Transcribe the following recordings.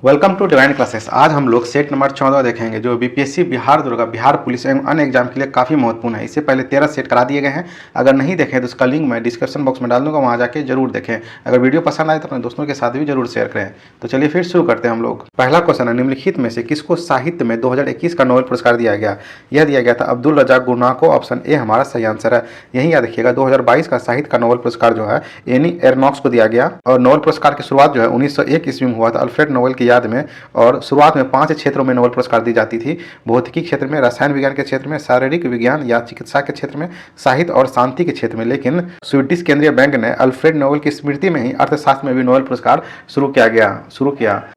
Welcome to divine classes. आज हम लोग सेट नंबर 14 देखेंगे जो बीपीएससी बिहार दुर्गा बिहार पुलिस एवं अन्य एग्जाम के लिए काफ़ी महत्वपूर्ण है। इससे पहले 13 सेट करा दिए गए हैं। अगर नहीं देखें तो उसका लिंक मैं डिस्क्रिप्शन बॉक्स में डाल दूंगा, वहाँ जाके जरूर देखें। अगर वीडियो पसंद आए तो अपने दोस्तों के साथ भी जरूर शेयर करें। तो चलिए फिर शुरू करते हैं हम लोग। पहला क्वेश्चन है, निम्नलिखित में से किसको साहित्य में 2021 का नोबेल पुरस्कार दिया गया? यह दिया गया था अब्दुल रजाक गुरनाह को। ऑप्शन ए हमारा सही आंसर है। यही याद रखिएगा 2022 का साहित्य का नोबेल पुरस्कार जो है एनी एरनॉक्स को दिया गया। और नोबेल पुरस्कार की शुरुआत जो है 1901 ईस्वी में हुआ था अल्फ्रेड नोबेल की याद में। और शुरुआत में 5 क्षेत्रों में नोबेल पुरस्कार दी जाती थी। भौतिकी क्षेत्र में, रसायन विज्ञान के क्षेत्र में, शारीरिक विज्ञान या चिकित्सा के क्षेत्र में, साहित्य और शांति के क्षेत्र में। लेकिन स्वीडिश केंद्रीय बैंक ने अल्फ्रेड नोबेल की स्मृति में ही अर्थशास्त्र में भी नोबेल पुरस्कार शुरू किया।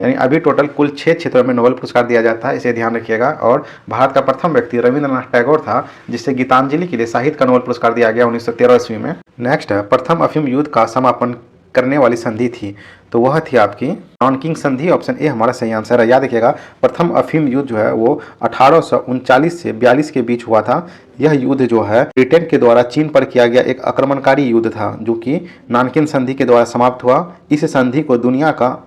यानी अभी टोटल कुल 6 क्षेत्रों में नोबेल पुरस्कार दिया जाता है, इसे ध्यान रखिएगा। और भारत का प्रथम व्यक्ति रविंद्रनाथ टैगोर था, जिससे गीतांजलि के लिए साहित्य का नोबेल पुरस्कार दिया गया 1913 ईस्वी में। नेक्स्ट है, प्रथम अफीम युद्ध का समापन करने वाली संधि थी, तो वह थी आपकी नॉनकिंग संधि। ऑप्शन ए हमारा सही आंसर है। याद रखिएगा प्रथम अफीम युद्ध जो है वो 1839 से 42 के बीच हुआ था। यह युद्ध जो है ब्रिटेन के द्वारा चीन पर किया गया एक आक्रमणकारी युद्ध था, जो कि नानकिन संधि के द्वारा समाप्त हुआ। इस संधि को दुनिया का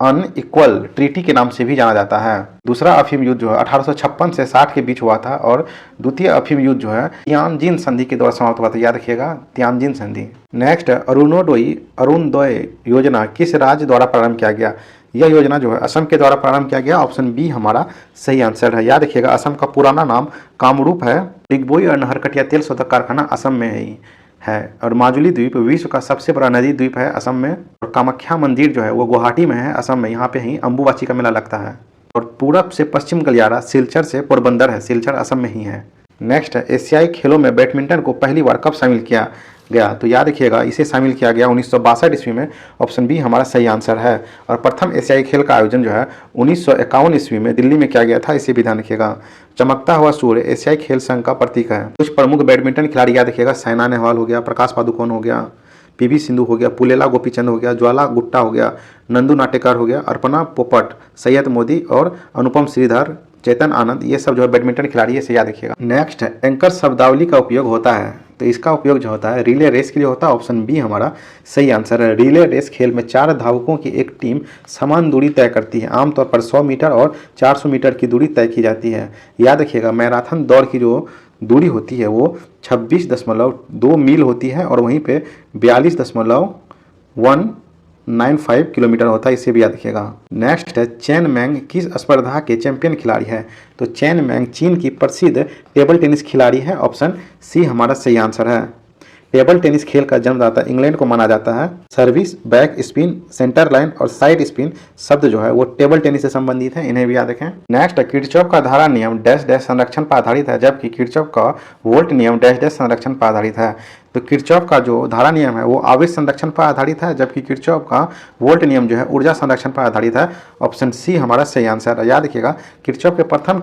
अनइक्वल ट्रीटी के नाम से भी जाना जाता है। दूसरा अफीम युद्ध जो है 1856 से 60 के बीच हुआ था। और द्वितीय अफीम युद्ध जो है तियानजिन संधि के द्वारा समाप्त हुआ था। याद रखिएगा तियानजिन संधि। नेक्स्ट अरुणोदय योजना किस राज्य द्वारा प्रारंभ किया गया? यह योजना जो है असम के द्वारा प्रारंभ किया गया। ऑप्शन बी हमारा सही आंसर है। याद रखिएगा असम का पुराना नाम कामरूप है। डिगबोई और नहरकटिया तेल शोधक कारखाना असम में ही है। और माजुली द्वीप विश्व का सबसे बड़ा नदी द्वीप है असम में। और कामाख्या मंदिर जो है वो गुवाहाटी में है असम में। यहाँ पे ही अम्बुबाची का मेला लगता है। और पूरब से पश्चिम गलियारा सिलचर से पोरबंदर है। सिलचर असम में ही है। नेक्स्ट है, एशियाई खेलों में बैडमिंटन को पहली बार कब शामिल किया गया? तो याद रखिएगा इसे शामिल किया गया 1962 ईस्वी में। ऑप्शन बी हमारा सही आंसर है। और प्रथम एशियाई खेल का आयोजन जो है 1951 ईस्वी में दिल्ली में किया गया था, इसे भी ध्यान रखिएगा। चमकता हुआ सूर्य एशियाई खेल संघ का प्रतीक है। कुछ प्रमुख बैडमिंटन खिलाड़ी याद रखिएगा, साइना नेहवाल हो गया, प्रकाश पादुकोण हो गया, पीवी सिंधु हो गया, पुलेला गोपीचंद हो गया, ज्वाला गुट्टा हो गया, नंदू नाटेकर हो गया, अर्पणा पोपट, सैयद मोदी और अनुपम श्रीधर, चेतन आनंद, ये सब जो है बैडमिंटन खिलाड़ी है, इसे याद रखिएगा। नेक्स्ट है, एंकर शब्दावली का उपयोग होता है, तो इसका उपयोग जो होता है रिले रेस के लिए होता है। ऑप्शन बी हमारा सही आंसर है। रिले रेस खेल में 4 धावकों की एक टीम समान दूरी तय करती है। आमतौर पर 100 मीटर और 400 मीटर की दूरी तय की जाती है। याद रखिएगा मैराथन दौड़ की जो दूरी होती है वो 26.2 मील होती है और वहीं पे 42.195 किलोमीटर होता है, इसे भी याद रखिएगा। नेक्स्ट है, चेन मैंग किस स्पर्धा के चैंपियन खिलाड़ी है? तो चेन मैंग चीन की प्रसिद्ध टेबल टेनिस खिलाड़ी है। ऑप्शन सी हमारा सही आंसर है। टेबल टेनिस खेल का जन्मदाता इंग्लैंड को माना जाता है। Service, back spin, centre line और साइड स्पिन शब्द जो है वो टेबल टेनिस से संबंधित है, इन्हें भी याद रखें। नेक्स्ट, किरचॉफ का धारा नियम डैश डैश संरक्षण पर आधारित है, जबकि किरचॉफ का वोल्ट नियम डैश डैश संरक्षण पर आधारित है। तो किरचॉफ का जो धारा नियम है वो आवेश संरक्षण पर आधारित है, जबकि किरचॉफ का वोल्ट नियम जो है ऊर्जा संरक्षण पर आधारित है। ऑप्शन सी हमारा सही आंसर है। याद रखिएगा किरचॉफ के प्रथम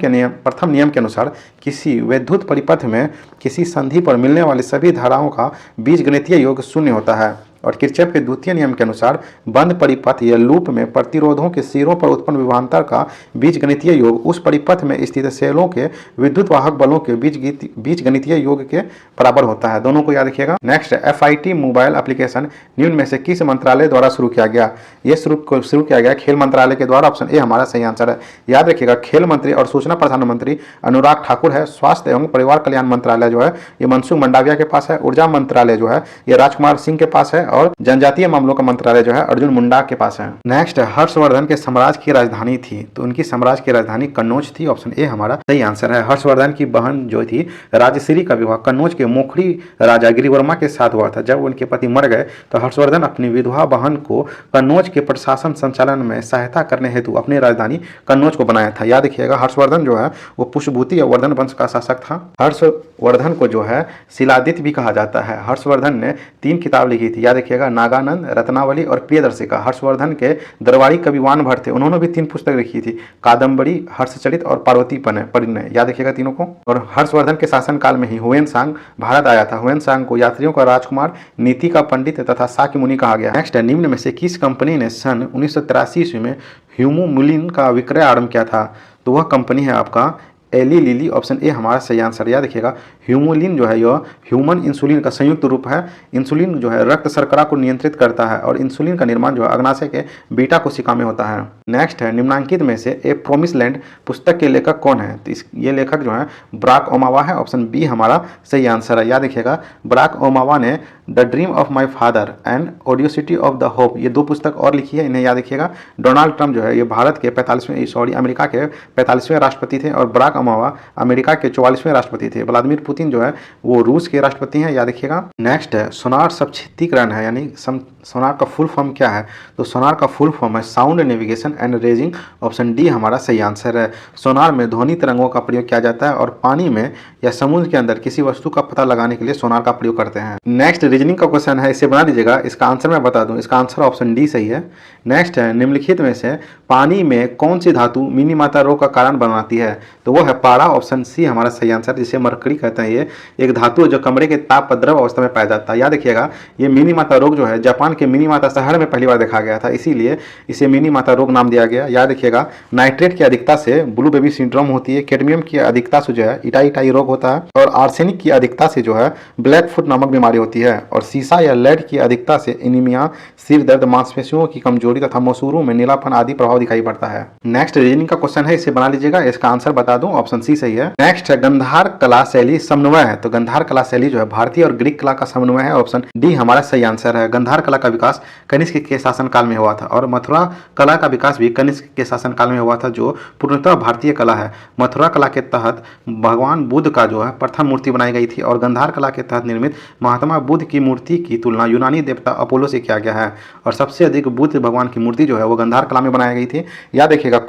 नियम के अनुसार किसी वैद्युत परिपथ में किसी संधि पर मिलने वाली सभी धाराओं का बीजगणितीय योग 0 होता है। और किरचॉफ के द्वितीय नियम के अनुसार बंद परिपथ या लूप में प्रतिरोधों के सिरों पर उत्पन्न विभवांतर का बीजगणितीय योग उस परिपथ में स्थित सेलों के विद्युत वाहक बलों के बीजगणितीय योग के बराबर होता है। दोनों को याद रखिएगा। नेक्स्ट, FIT मोबाइल एप्लीकेशन निम्न में से किस मंत्रालय द्वारा शुरू किया गया? ये शुरू किया गया खेल मंत्रालय के द्वारा। ऑप्शन ए हमारा सही आंसर है। याद रखिएगा खेल मंत्री और सूचना प्रसारण मंत्री अनुराग ठाकुर है। स्वास्थ्य एवं परिवार कल्याण मंत्रालय जो है ये मनसुख मंडाविया के पास है। ऊर्जा मंत्रालय जो है ये राजकुमार सिंह के पास है। और जनजातीय मामलों का मंत्रालय जो है अर्जुन मुंडा के पास है। नेक्स्ट, हर्षवर्धन के साम्राज्य की राजधानी थी, तो उनकी साम्राज्य की राजधानी कन्नौज थी। ऑप्शन ए हमारा सही आंसर है। हर्षवर्धन की बहन जो थी राजश्री का विवाह कन्नौज के मोखरी राजा गिरिवर्मा के साथ हुआ था। जब उनके पति मर गए तो हर्षवर्धन अपनी विधवा बहन को कन्नौज के प्रशासन संचालन में सहायता करने हेतु अपनी राजधानी कन्नौज को बनाया था। याद रखिएगा हर्षवर्धन जो है वो पुष्पभूति और वर्धन वंश का शासक था। हर्षवर्धन को जो है शिलादित्य भी कहा जाता है। हर्षवर्धन ने 3 किताब लिखी थी। याद रखिएगा नागानंद, रत्नावली और प्रियदर्शिका। हर्षवर्धन के दरबारी कवि वानभट्ट थे, उन्होंने भी 3 पुस्तक लिखी थी, कादम्बरी, हर्षचरित और पार्वती परिणय। याद रखिएगा तीनों को। और हर्षवर्धन के शासनकाल में ही हुएनसांग भारत आया था। हुएनसांग को यात्रियों का राजकुमार, नीति का पंडित तथा शाक्य मुनि कहा गया। नेक्स्ट है, निम्न में से किस कंपनी ने सन 1983 ईस्वी में ह्यूमोमुलिन का विक्रय आरंभ किया था? तो वह कंपनी है आपका एली लिली, ऑप्शन ए हमारा सही आंसर। याद रखिएगा ह्यूमुलिन जो है यह ह्यूमन इंसुलिन का संयुक्त रूप है। इंसुलिन जो है रक्त शर्करा को नियंत्रित करता है और इंसुलिन का निर्माण जो है अग्नाशय के बीटा कोशिका में होता है। नेक्स्ट है निम्नांकित में से ए प्रोमिस लैंड पुस्तक के लेखक कौन है? तो ये लेखक जो है बराक ओबामा है, ऑप्शन बी हमारा सही आंसर है। याद रखिएगा बराक ओबामा ने the dream of my father and audacity of the hope ये 2 पुस्तक और लिखी है, इन्हें याद रखिएगा। डोनाल्ड ट्रंप जो है ये भारत के 45वें अमेरिका के 45वें राष्ट्रपति थे और बराक ओबामा अमेरिका के 44वें राष्ट्रपति थे। व्लादिमीर पुतिन जो है वो रूस के राष्ट्रपति हैं, याद रखिएगा। नेक्स्ट है सोनार संक्षिप्तीकरण है, यानी सोनार का फुल फॉर्म क्या है? तो सोनार का फुल फॉर्म है sound navigation and raising, option D हमारा सही आंसर है। सोनार में ध्वनि तरंगों का प्रयोग किया जाता है और पानी में या समुद्र के अंदर किसी वस्तु का पता लगाने के लिए सोनार का प्रयोग करते हैं। नेक्स्ट रीजनिंग का क्वेश्चन है, इसे बना दीजिएगा। इसका आंसर मैं बता दूं, इसका आंसर ऑप्शन डी सही है। नेक्स्ट है निम्नलिखित में से पानी में कौन सी धातु मिनी मात्रा रोग का कारण बनाती है? तो वो है पारा, ऑप्शन सी हमारा सही आंसर, जिसे मरकरी कहते हैं। ये एक धातु है जो कमरे के ताप पर द्रव अवस्था में पाया जाता है। याद रखिएगा ये मिनी मात्रा रोग जो है जापान के मिनी मात्रा शहर में पहली बार देखा गया था, इसीलिए इसे मिनी मात्रा रोग नाम दिया गया। याद रखिएगा नाइट्रेट की अधिकता से ब्लू बेबी सिंड्रोम होती है, कैडमियम की अधिकता से जो है इटाई रोग होता है और आर्सेनिक की अधिकता से जो है ब्लैक फुट नामक बीमारी होती है और सीसा या लेड की अधिकता से एनीमिया, सिर दर्द, मांसपेशियों की कमजोरी तथा मसूरों में नीलापन आदि प्रभाव दिखाई पड़ता है। नेक्स्ट रीजनिंग का क्वेश्चन है, इसे बना लीजिएगा। इसका आंसर बता दूं, ऑप्शन सी सही है। नेक्स्ट है गंधार कला शैली समन्वय है, तो गंधार कला शैली जो है भारतीय और ग्रीक कला का समन्वय है, ऑप्शन डी हमारा सही आंसर है। गंधार कला का विकास कनिष्क के शासनकाल में हुआ था और मथुरा कला का विकास भी कनिष्क के शासनकाल में हुआ था, जो पूर्णतः भारतीय कला है। मथुरा कला के तहत भगवान बुद्ध का जो है प्रथम मूर्ति बनाई गई थी और गंधार कला के तहत निर्मित महात्मा बुद्ध की मूर्ति की तुलना यूनानी देवता अपोलो से किया गया है और सबसे अधिक बुद्ध भगवान की मूर्ति जो है वो गंधार कला में बनाई गई थी। याद रखिएगा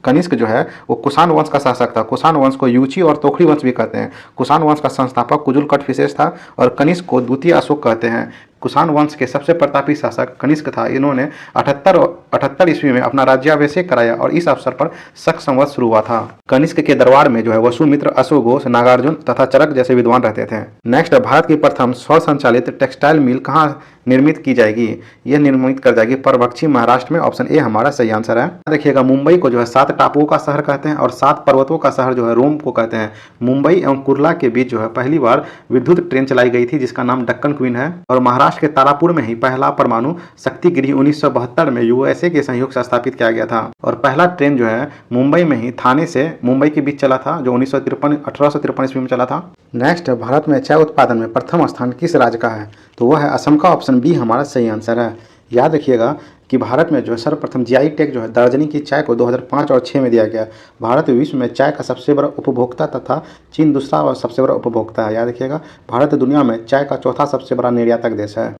कनिष्क जो है वो कुषाण वंश का शासक था। कुषाण वंश को यूची और तोखरी वंश भी कहते हैं। कुषाण वंश का संस्थापक कुजुल कटफिसेस था और कनिष्क को द्वितीय अशोक कहते हैं। कुषाण वंश के सबसे प्रतापी शासक कनिष्क था। इन्होंने 78 ईस्वी में अपना राज्याभिषेक कराया और इस अवसर पर शक संवत शुरू हुआ था। कनिष्क के दरबार में जो है वसुमित्र, अश्वघोष, नागार्जुन तथा चरक जैसे विद्वान रहते थे। नेक्स्ट भारत की प्रथम सौर संचालित टेक्सटाइल मिल कहाँ निर्मित की जाएगी? यह निर्मित कर जाएगी परपश्चिम महाराष्ट्र में, ऑप्शन ए हमारा सही आंसर है। देखिएगा मुंबई को जो है 7 टापुओं का शहर कहते हैं और 7 पर्वतों का शहर जो है रोम को कहते हैं। मुंबई एवं कुर्ला के बीच जो है पहली बार विद्युत ट्रेन चलाई गई थी जिसका नाम डक्कन क्वीन है और महाराष्ट्र के तारापुर में ही पहला परमाणु शक्ति गृह 1972 में यूएसए के सहयोग से स्थापित किया गया था और पहला ट्रेन जो है मुंबई में ही थाने से मुंबई के बीच चला था, जो 1853 ईस्वी में चला था। नेक्स्ट भारत में चाय उत्पादन में प्रथम स्थान किस राज्य का है? तो वह है असम का, ऑप्शन बी हमारा सही आंसर है। याद रखिएगा कि भारत में जो है सर्वप्रथम जीआई टैग जो है दार्जिलिंग की चाय को 2005 और 6 में दिया गया। भारत विश्व में चाय का सबसे बड़ा उपभोक्ता तथा चीन दूसरा और सबसे बड़ा उपभोक्ता है। याद रखिएगा भारत दुनिया में चाय का चौथा सबसे बड़ा निर्यातक देश है।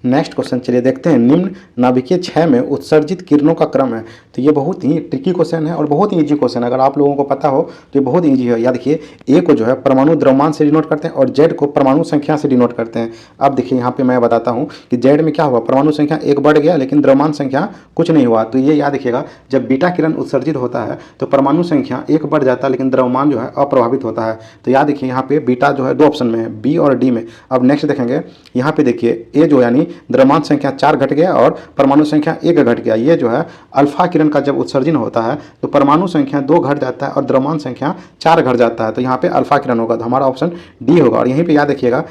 नेक्स्ट क्वेश्चन चलिए देखते हैं। निम्न नाभिकीय क्षय में उत्सर्जित किरणों का क्रम है, तो ये बहुत ही ट्रिकी क्वेश्चन है और बहुत ही इजी क्वेश्चन है। अगर आप लोगों को पता हो तो ये बहुत इजी है। याद देखिए ए को जो है परमाणु द्रव्यमान से डिनोट करते हैं और जेड को परमाणु संख्या से डिनोट करते हैं। अब देखिए यहाँ पे मैं बताता हूँ कि जेड में क्या हुआ, परमाणु संख्या 1 बढ़ गया लेकिन द्रव्यमान संख्या कुछ नहीं हुआ। तो ये याद रखिएगा जब बीटा किरण उत्सर्जित होता है तो परमाणु संख्या 1 बढ़ जाता है लेकिन द्रव्यमान जो है अप्रभावित होता है। तो याद देखिए यहाँ पे बीटा जो है 2 ऑप्शन में है, बी और डी में। अब नेक्स्ट देखेंगे यहाँ पे देखिए ए जो यानी द्रव्यमान संख्या 4 घट गया और परमाणु संख्या 1 घट गया। ये जो है अल्फा किरण का जब उत्सर्जन होता है तो परमाणु संख्या 2 घट जाता है और द्रव्यमान संख्या 4 घट जाता है। तो यहाँ पे अल्फा किरण होगा, तो हमारा ऑप्शन डी होगा। और यहीं पे याद रखिएगा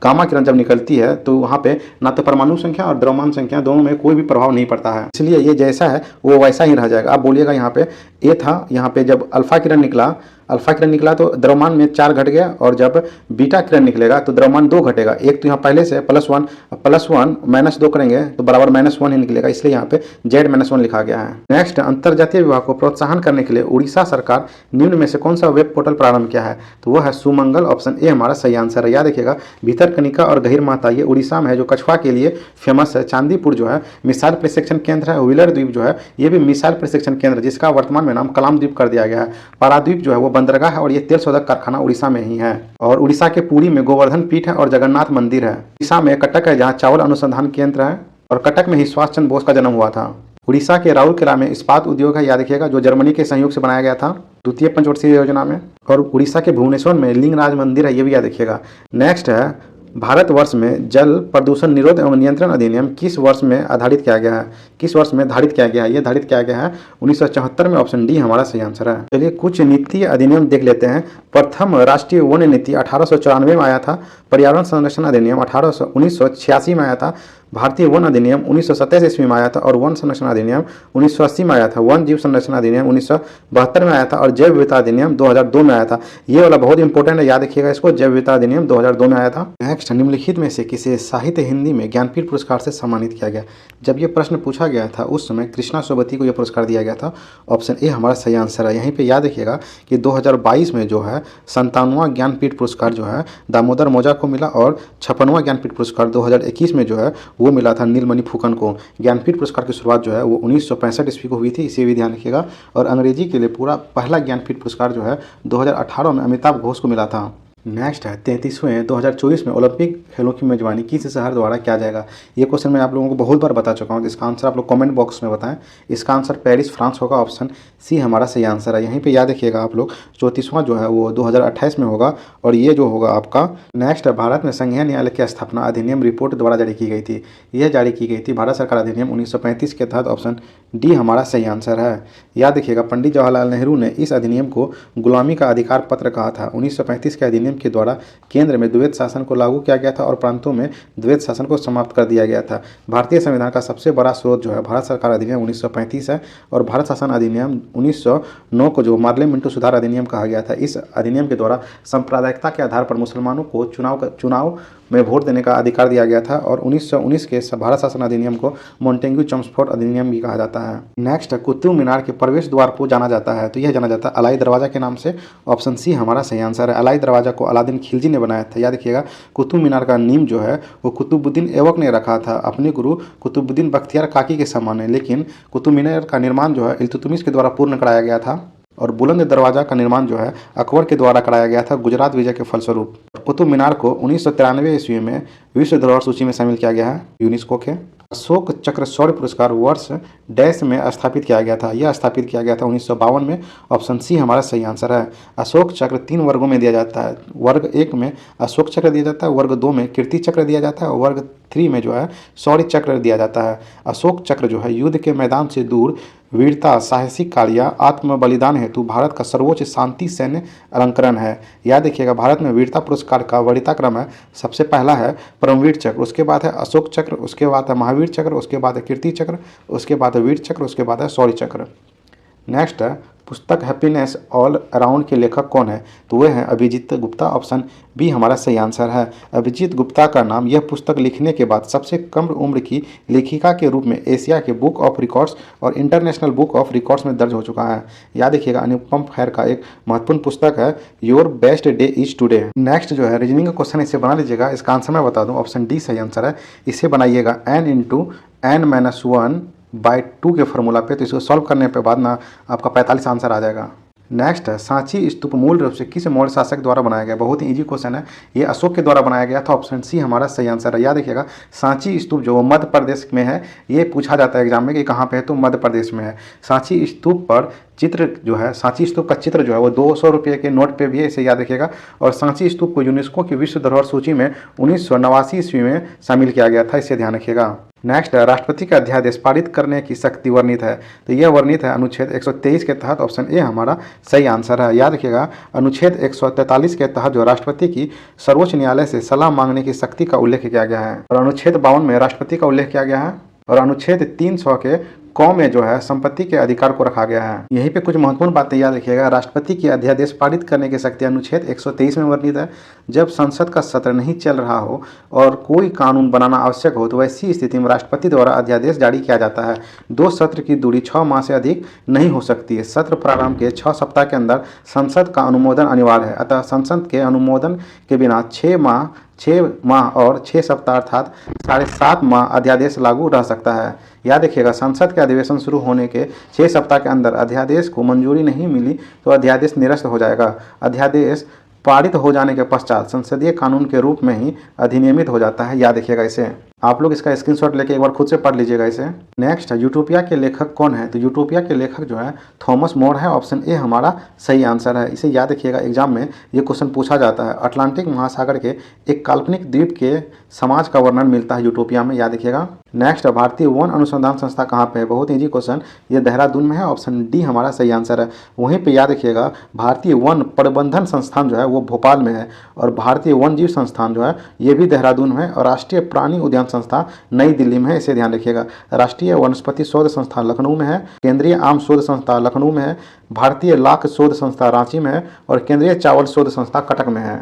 गामा किरण जब निकलती है तो वहाँ पे ना तो परमाणु संख्या और द्रव्यमान संख्या दोनों में कोई भी प्रभाव नहीं पड़ता है, इसलिए ये जैसा है वो वैसा ही रह जाएगा। आप बोलिएगा यहाँ पे ए था, यहाँ पे जब अल्फा किरण निकला तो द्रव्यमान में 4 घट गया और जब बीटा किरण निकलेगा तो द्रव्यमान 2 घटेगा। एक तो यहाँ पहले से +1 -2 करेंगे तो बराबर -1 ही निकलेगा, इसलिए यहाँ पे Z-1 लिखा गया है। नेक्स्ट अंतरजातीय विवाह को प्रोत्साहन करने के लिए उड़ीसा सरकार निम्न में से कौन सा वेब पोर्टल प्रारंभ किया है? तो वह है सुमंगल, ऑप्शन ए हमारा सही आंसर है। याद रखिएगा भितरकनिका और गहिरमाथा ये उड़ीसा में है जो कछुआ के लिए फेमस है। चांदीपुर जो है मिसाइल प्रशिक्षण केंद्र है। व्हीलर द्वीप जो है ये भी मिसाइल प्रशिक्षण केंद्र जिसका वर्तमान में नाम कलाम द्वीप कर दिया गया है। पाराद्वीप जो है वो बंदरगाह है और ये तेल शोधक कारखाना उड़ीसा में ही है। और उड़ीसा के पुरी में गोवर्धन पीठ है और जगन्नाथ मंदिर है। उड़ीसा में कटक है जहाँ चावल अनुसंधान केंद्र है और कटक में ही सुभाष चंद्र बोस का जन्म हुआ था। उड़ीसा के राउरकेला में इस्पात उद्योग है, याद रखिएगा, जो जर्मनी के सहयोग से बनाया गया था द्वितीय पंचवर्षीय योजना में। और उड़ीसा के भुवनेश्वर में लिंगराज मंदिर है, ये भी याद रखिएगा। नेक्स्ट है भारतवर्ष में जल प्रदूषण निरोध एवं नियंत्रण अधिनियम किस वर्ष में आधारित किया गया है? किस वर्ष में धारित किया गया है? ये धारित किया गया है 1974 में। ऑप्शन डी हमारा सही आंसर है। चलिए कुछ नीति अधिनियम देख लेते हैं। प्रथम राष्ट्रीय वन नीति 1894 में आया था। पर्यावरण संरक्षण अधिनियम 1986 में आया था। भारतीय वन अधिनियम 1927 ईस्वी में आया था और वन संरक्षण अधिनियम 1980 में आया था। वन जीव संरक्षण अधिनियम 1972 में आया था और जैव विविधता अधिनियम 2002 में आया था। ये वाला बहुत इंपॉर्टेंट है, याद रखिएगा इसको। जैव विविधता अधिनियम 2002 में आया था। नेक्स्ट, निम्नलिखित में से किसे साहित्य हिंदी में ज्ञानपीठ पुरस्कार से सम्मानित किया गया? जब ये प्रश्न पूछा गया था उस समय कृष्णा सोबती को यह पुरस्कार दिया गया था। ऑप्शन ए हमारा सही आंसर है। यहीं पे याद रखिएगा कि 2022 में जो है 57वां ज्ञानपीठ पुरस्कार जो है दामोदर मौजा को मिला और 56वां ज्ञानपीठ पुरस्कार 2021 में जो है वो मिला था नीलमणि फुकन को। ज्ञानपीठ पुरस्कार की शुरुआत जो है वो 1965 ईस्वी को हुई थी, इसे भी ध्यान रखिएगा। और अंग्रेजी के लिए पूरा पहला ज्ञानपीठ पुरस्कार जो है 2018 में अमिताभ घोष को मिला था। नेक्स्ट है 33वें 2024 में ओलंपिक खेलों की मेजबानी किस शहर द्वारा किया जाएगा? ये क्वेश्चन मैं आप लोगों को बहुत बार बता चुका हूँ। इसका आंसर आप लोग कमेंट बॉक्स में बताएं। इसका आंसर पेरिस फ्रांस होगा। ऑप्शन सी हमारा सही आंसर है। यहीं पे याद रखिएगा आप लोग 34वां जो है वो 2028 में होगा और ये जो होगा आपका। नेक्स्ट है भारत में संघीय न्यायालय की स्थापना अधिनियम रिपोर्ट द्वारा जारी की गई थी। यह जारी की गई थी भारत सरकार अधिनियम 1935 के तहत। ऑप्शन डी हमारा सही आंसर है। याद रखिएगा पंडित जवाहरलाल नेहरू ने इस अधिनियम को गुलामी का अधिकार पत्र कहा था। 1935 के अधिनियम के द्वारा केंद्र में द्वैध शासन को लागू किया गया था और प्रांतों में द्वैध शासन को समाप्त कर दिया गया था। भारतीय संविधान का सबसे बड़ा स्रोत जो है भारत सरकार अधिनियम 1935 है और भारत शासन अधिनियम 1909 को जो मार्ले मिंटो सुधार अधिनियम कहा गया था। इस अधिनियम के द्वारा सांप्रदायिकता के आधार पर मुसलमानों को चुनाव में वोट देने का अधिकार दिया गया था और 1919 के भारत शासन अधिनियम को मोंटेग्यू चम्सफोर्ड अधिनियम भी कहा जाता है। नेक्स्ट, कुतुब मीनार के प्रवेश द्वार को जाना जाता है तो यह जाना जाता है अलाई दरवाजा के नाम से। ऑप्शन सी हमारा सही आंसर है। अलाई दरवाजा को अलादीन खिलजी ने बनाया था। याद रखिएगा कुतुब मीनार का नींव जो है वो कुतुबुद्दीन ऐबक ने रखा था अपने गुरु कुतुबुद्दीन बख्तियार काकी के सामने। लेकिन कुतुब मीनार का निर्माण जो है इल्तुतमिश के द्वारा पूर्ण कराया गया था और बुलंद दरवाजा का निर्माण जो है अकबर के द्वारा कराया गया था गुजरात विजय के फलस्वरूप। कुतुब मीनार को 1993 ईस्वी में विश्व धरोहर सूची में शामिल किया गया है यूनेस्को के। अशोक चक्र शौर्य पुरस्कार वर्ष डैश में स्थापित किया गया था। यह स्थापित किया गया था 1952 में। ऑप्शन सी हमारा सही आंसर है। अशोक चक्र 3 वर्गों में दिया जाता है। वर्ग 1 में अशोक चक्र दिया जाता है, वर्ग 2 में कीर्ति चक्र दिया जाता है और वर्ग 3 में जो है शौर्य चक्र दिया जाता है। अशोक चक्र जो है युद्ध के मैदान से दूर वीरता, साहसिक कार्य, आत्म बलिदान हेतु भारत का सर्वोच्च शांति सैन्य अलंकरण है। याद रखिएगा भारत में वीरता पुरस्कार का वरीयता क्रम है। सबसे पहला है परमवीर चक्र, उसके बाद है अशोक चक्र, उसके बाद है महावीर चक्र, उसके बाद है कीर्ति चक्र, उसके बाद है वीर चक्र, उसके बाद है शौर्य चक्र। नेक्स्ट है पुस्तक हैप्पीनेस ऑल अराउंड के लेखक कौन है? तो वे हैं अभिजीत गुप्ता। ऑप्शन बी हमारा सही आंसर है। अभिजीत गुप्ता का नाम यह पुस्तक लिखने के बाद सबसे कम उम्र की लेखिका के रूप में एशिया के बुक ऑफ रिकॉर्ड्स और इंटरनेशनल बुक ऑफ रिकॉर्ड्स में दर्ज हो चुका है। याद रखिएगा अनुपम खेर का एक महत्वपूर्ण पुस्तक है your best day is today. Next जो है रीजनिंग का क्वेश्चन, इसे बना लीजिएगा। इसका आंसर मैं बता दूं, ऑप्शन डी सही आंसर है। इसे बनाइएगा n/n-1/2 के फॉर्मूला पे। तो इसको सॉल्व करने पे बाद ना आपका 45 आंसर आ जाएगा। नेक्स्ट है सांची स्तूप मूल रूप से किस मौर्य शासक द्वारा बनाया गया? बहुत ही इजी क्वेश्चन है। ये अशोक के द्वारा बनाया गया था। ऑप्शन सी हमारा सही आंसर है। याद रखिएगा सांची स्तूप जो मध्य प्रदेश में है, ये पूछा जाता है एग्जाम में कि कहाँ पे है, तो मध्य प्रदेश में है। सांची स्तूप पर चित्र जो है, सांची स्तूप का चित्र जो है वो 200 रुपये के नोट पे भी है, इसे याद रखिएगा। और सांची स्तूप को यूनेस्को की विश्व धरोहर सूची में 1989 ईस्वी में शामिल किया गया था, इसे ध्यान रखिएगा। नेक्स्ट है राष्ट्रपति का अध्यादेश पारित करने की शक्ति वर्णित है तो यह वर्णित है अनुच्छेद 123 के तहत। ऑप्शन ए हमारा सही आंसर है। याद रखिएगा अनुच्छेद 143 के तहत जो राष्ट्रपति की सर्वोच्च न्यायालय से सलाह मांगने की शक्ति का उल्लेख किया गया है और अनुच्छेद 52 में राष्ट्रपति का उल्लेख किया गया है और अनुच्छेद 300 के कौ में जो है संपत्ति के अधिकार को रखा गया है। यहीं पे कुछ महत्वपूर्ण बातें याद रखिएगा। राष्ट्रपति की अध्यादेश पारित करने की शक्ति अनुच्छेद 123 में वर्णित है। जब संसद का सत्र नहीं चल रहा हो और कोई कानून बनाना आवश्यक हो तो वैसी स्थिति में राष्ट्रपति द्वारा अध्यादेश जारी किया जाता है। 2 सत्र की दूरी 6 माह से अधिक नहीं हो सकती है। सत्र प्रारंभ के 6 सप्ताह के अंदर संसद का अनुमोदन अनिवार्य है। अतः संसद के अनुमोदन के बिना 6 माह और 6 सप्ताह अर्थात 7.5 माह अध्यादेश लागू रह सकता है। याद रखिएगा संसद के अधिवेशन शुरू होने के 6 सप्ताह के अंदर अध्यादेश को मंजूरी नहीं मिली तो अध्यादेश निरस्त हो जाएगा। अध्यादेश पारित हो जाने के पश्चात संसदीय कानून के रूप में ही अधिनियमित हो जाता है। याद रखिएगा इसे। आप लोग इसका स्क्रीनशॉट लेके एक बार खुद से पढ़ लीजिएगा इसे। नेक्स्ट है, यूटोपिया के लेखक कौन है? तो यूटोपिया के लेखक जो है थॉमस मोर है। ऑप्शन ए हमारा सही आंसर है। इसे याद रखिएगा, एग्जाम में ये क्वेश्चन पूछा जाता है। अटलांटिक महासागर के एक काल्पनिक द्वीप के समाज का वर्णन मिलता है यूटोपिया में, याद रखिएगा। नेक्स्ट है, भारतीय वन अनुसंधान संस्था कहाँ पे है? बहुत ईजी क्वेश्चन, ये देहरादून में है। ऑप्शन डी हमारा सही आंसर है। वहीं पे याद रखिएगा, भारतीय वन प्रबंधन संस्थान जो है वो भोपाल में है, और भारतीय वन जीव संस्थान जो है ये भी देहरादून में है, और राष्ट्रीय प्राणी उद्यान संस्था नई दिल्ली में है, इसे ध्यान रखिएगा। राष्ट्रीय वनस्पति शोध संस्था लखनऊ में है, केंद्रीय आम शोध संस्था लखनऊ में है, भारतीय लाख शोध संस्था रांची में है, और केंद्रीय चावल शोध संस्था कटक में है।